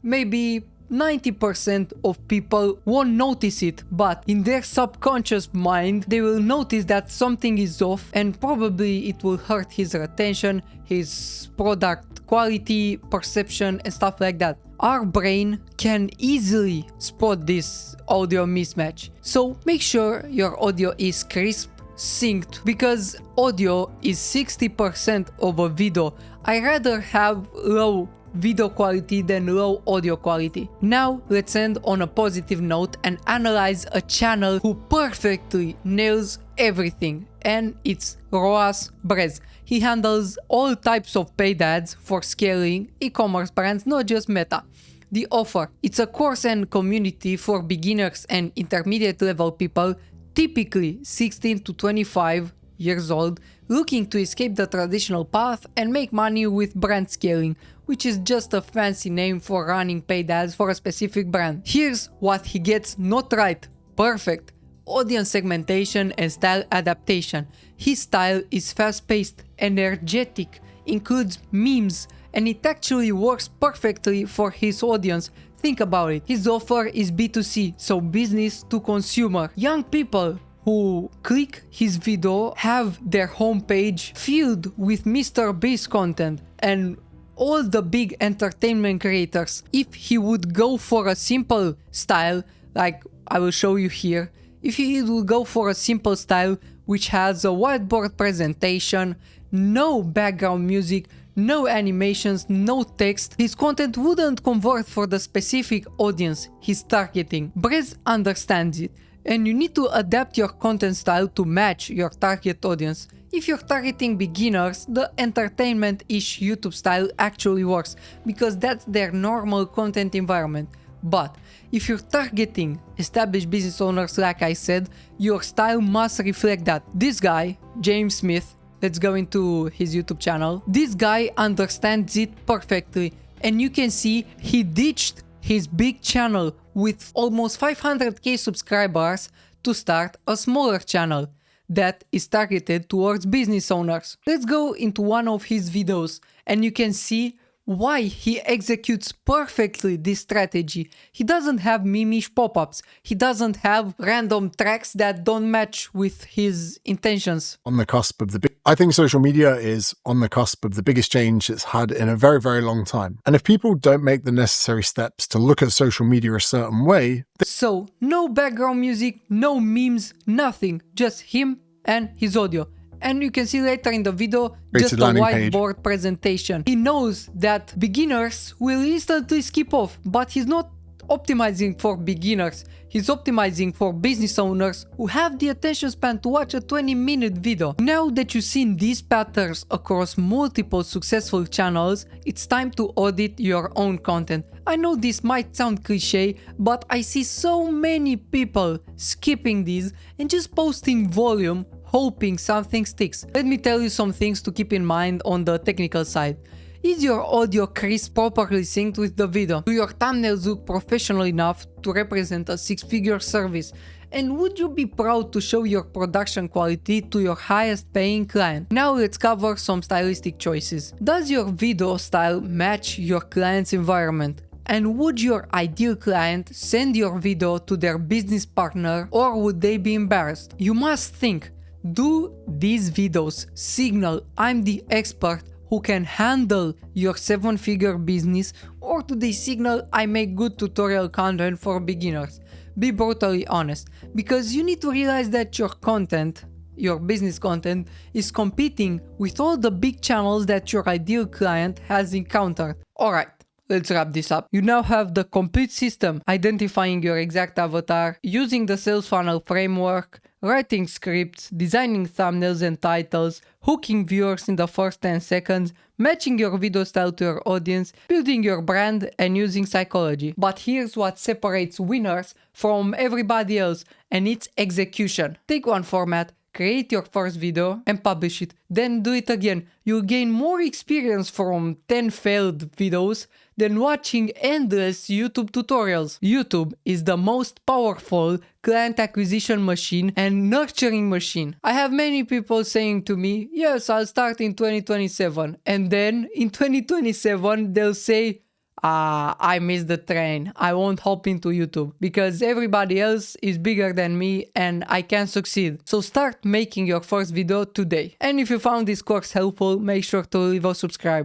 Maybe 90% of people won't notice it, but in their subconscious mind, they will notice that something is off and probably it will hurt his retention, his product quality, perception and stuff like that. our brain can easily spot this audio mismatch. So make sure your audio is crisp, synced, because audio is 60% of a video. I rather have low video quality than low audio quality. Now let's end on a positive note and analyze a channel who perfectly nails everything, and it's Roas Brez. He handles all types of paid ads for scaling e-commerce brands, not just Meta. The Offer, it's a course and community for beginners and intermediate level people, typically 16 to 25 years old, looking to escape the traditional path and make money with brand scaling, which is just a fancy name for running paid ads for a specific brand. Here's what he gets not right: perfect audience segmentation and style adaptation. His style is fast-paced, energetic, includes memes, and it actually works perfectly for his audience. Think about it. His offer is B2C, so business to consumer. Young people who click his video have their homepage filled with Mr. Beast content and all the big entertainment creators. If he would go for a simple style, like I will show you here, if he would go for a simple style which has a whiteboard presentation, no background music, no animations, no text, his content wouldn't convert for the specific audience he's targeting. Brez understands it, and you need to adapt your content style to match your target audience. If you're targeting beginners, the entertainment-ish YouTube style actually works, because that's their normal content environment. But if you're targeting established business owners, like I said, your style must reflect that. This guy, James Smith, let's go into his YouTube channel. This guy understands it perfectly, and you can see he ditched his big channel with almost 500k subscribers to start a smaller channel that is targeted towards business owners. Let's go into one of his videos and you can see why he executes perfectly this strategy. He doesn't have meme-ish pop-ups. He doesn't have random tracks that don't match with his intentions. On the cusp of I think social media is on the cusp of the biggest change it's had in a very, very long time. And if people don't make the necessary steps to look at social media a certain way... So, no background music, no memes, nothing. Just him and his audio. And you can see later in the video just a whiteboard presentation. He knows that beginners will instantly skip off, but he's not optimizing for beginners. He's optimizing for business owners who have the attention span to watch a 20-minute video. Now that you've seen these patterns across multiple successful channels, it's time to audit your own content. I know this might sound cliche, but I see so many people skipping these and just posting volume, hoping something sticks. Let me tell you some things to keep in mind on the technical side. Is your audio crisp, properly synced with the video? Do your thumbnails look professional enough to represent a 6-figure service? And would you be proud to show your production quality to your highest paying client? Now let's cover some stylistic choices. Does your video style match your client's environment? And would your ideal client send your video to their business partner, or would they be embarrassed? You must think, do these videos signal I'm the expert who can handle your 7-figure business, or do they signal I make good tutorial content for beginners? Be brutally honest, because you need to realize that your content, your business content, is competing with all the big channels that your ideal client has encountered. Alright, let's wrap this up. You now have the complete system: identifying your exact avatar, using the sales funnel framework, writing scripts, designing thumbnails and titles, hooking viewers in the first 10 seconds, matching your video style to your audience, building your brand, and using psychology. But here's what separates winners from everybody else, and it's execution. Take one format, create your first video and publish it, then do it again. You'll gain more experience from 10 failed videos than watching endless YouTube tutorials. YouTube is the most powerful client acquisition machine and nurturing machine. I have many people saying to me, yes, I'll start in 2027. And then in 2027, they'll say, I missed the train. I won't hop into YouTube because everybody else is bigger than me and I can't succeed. So start making your first video today. And if you found this course helpful, make sure to leave a subscribe.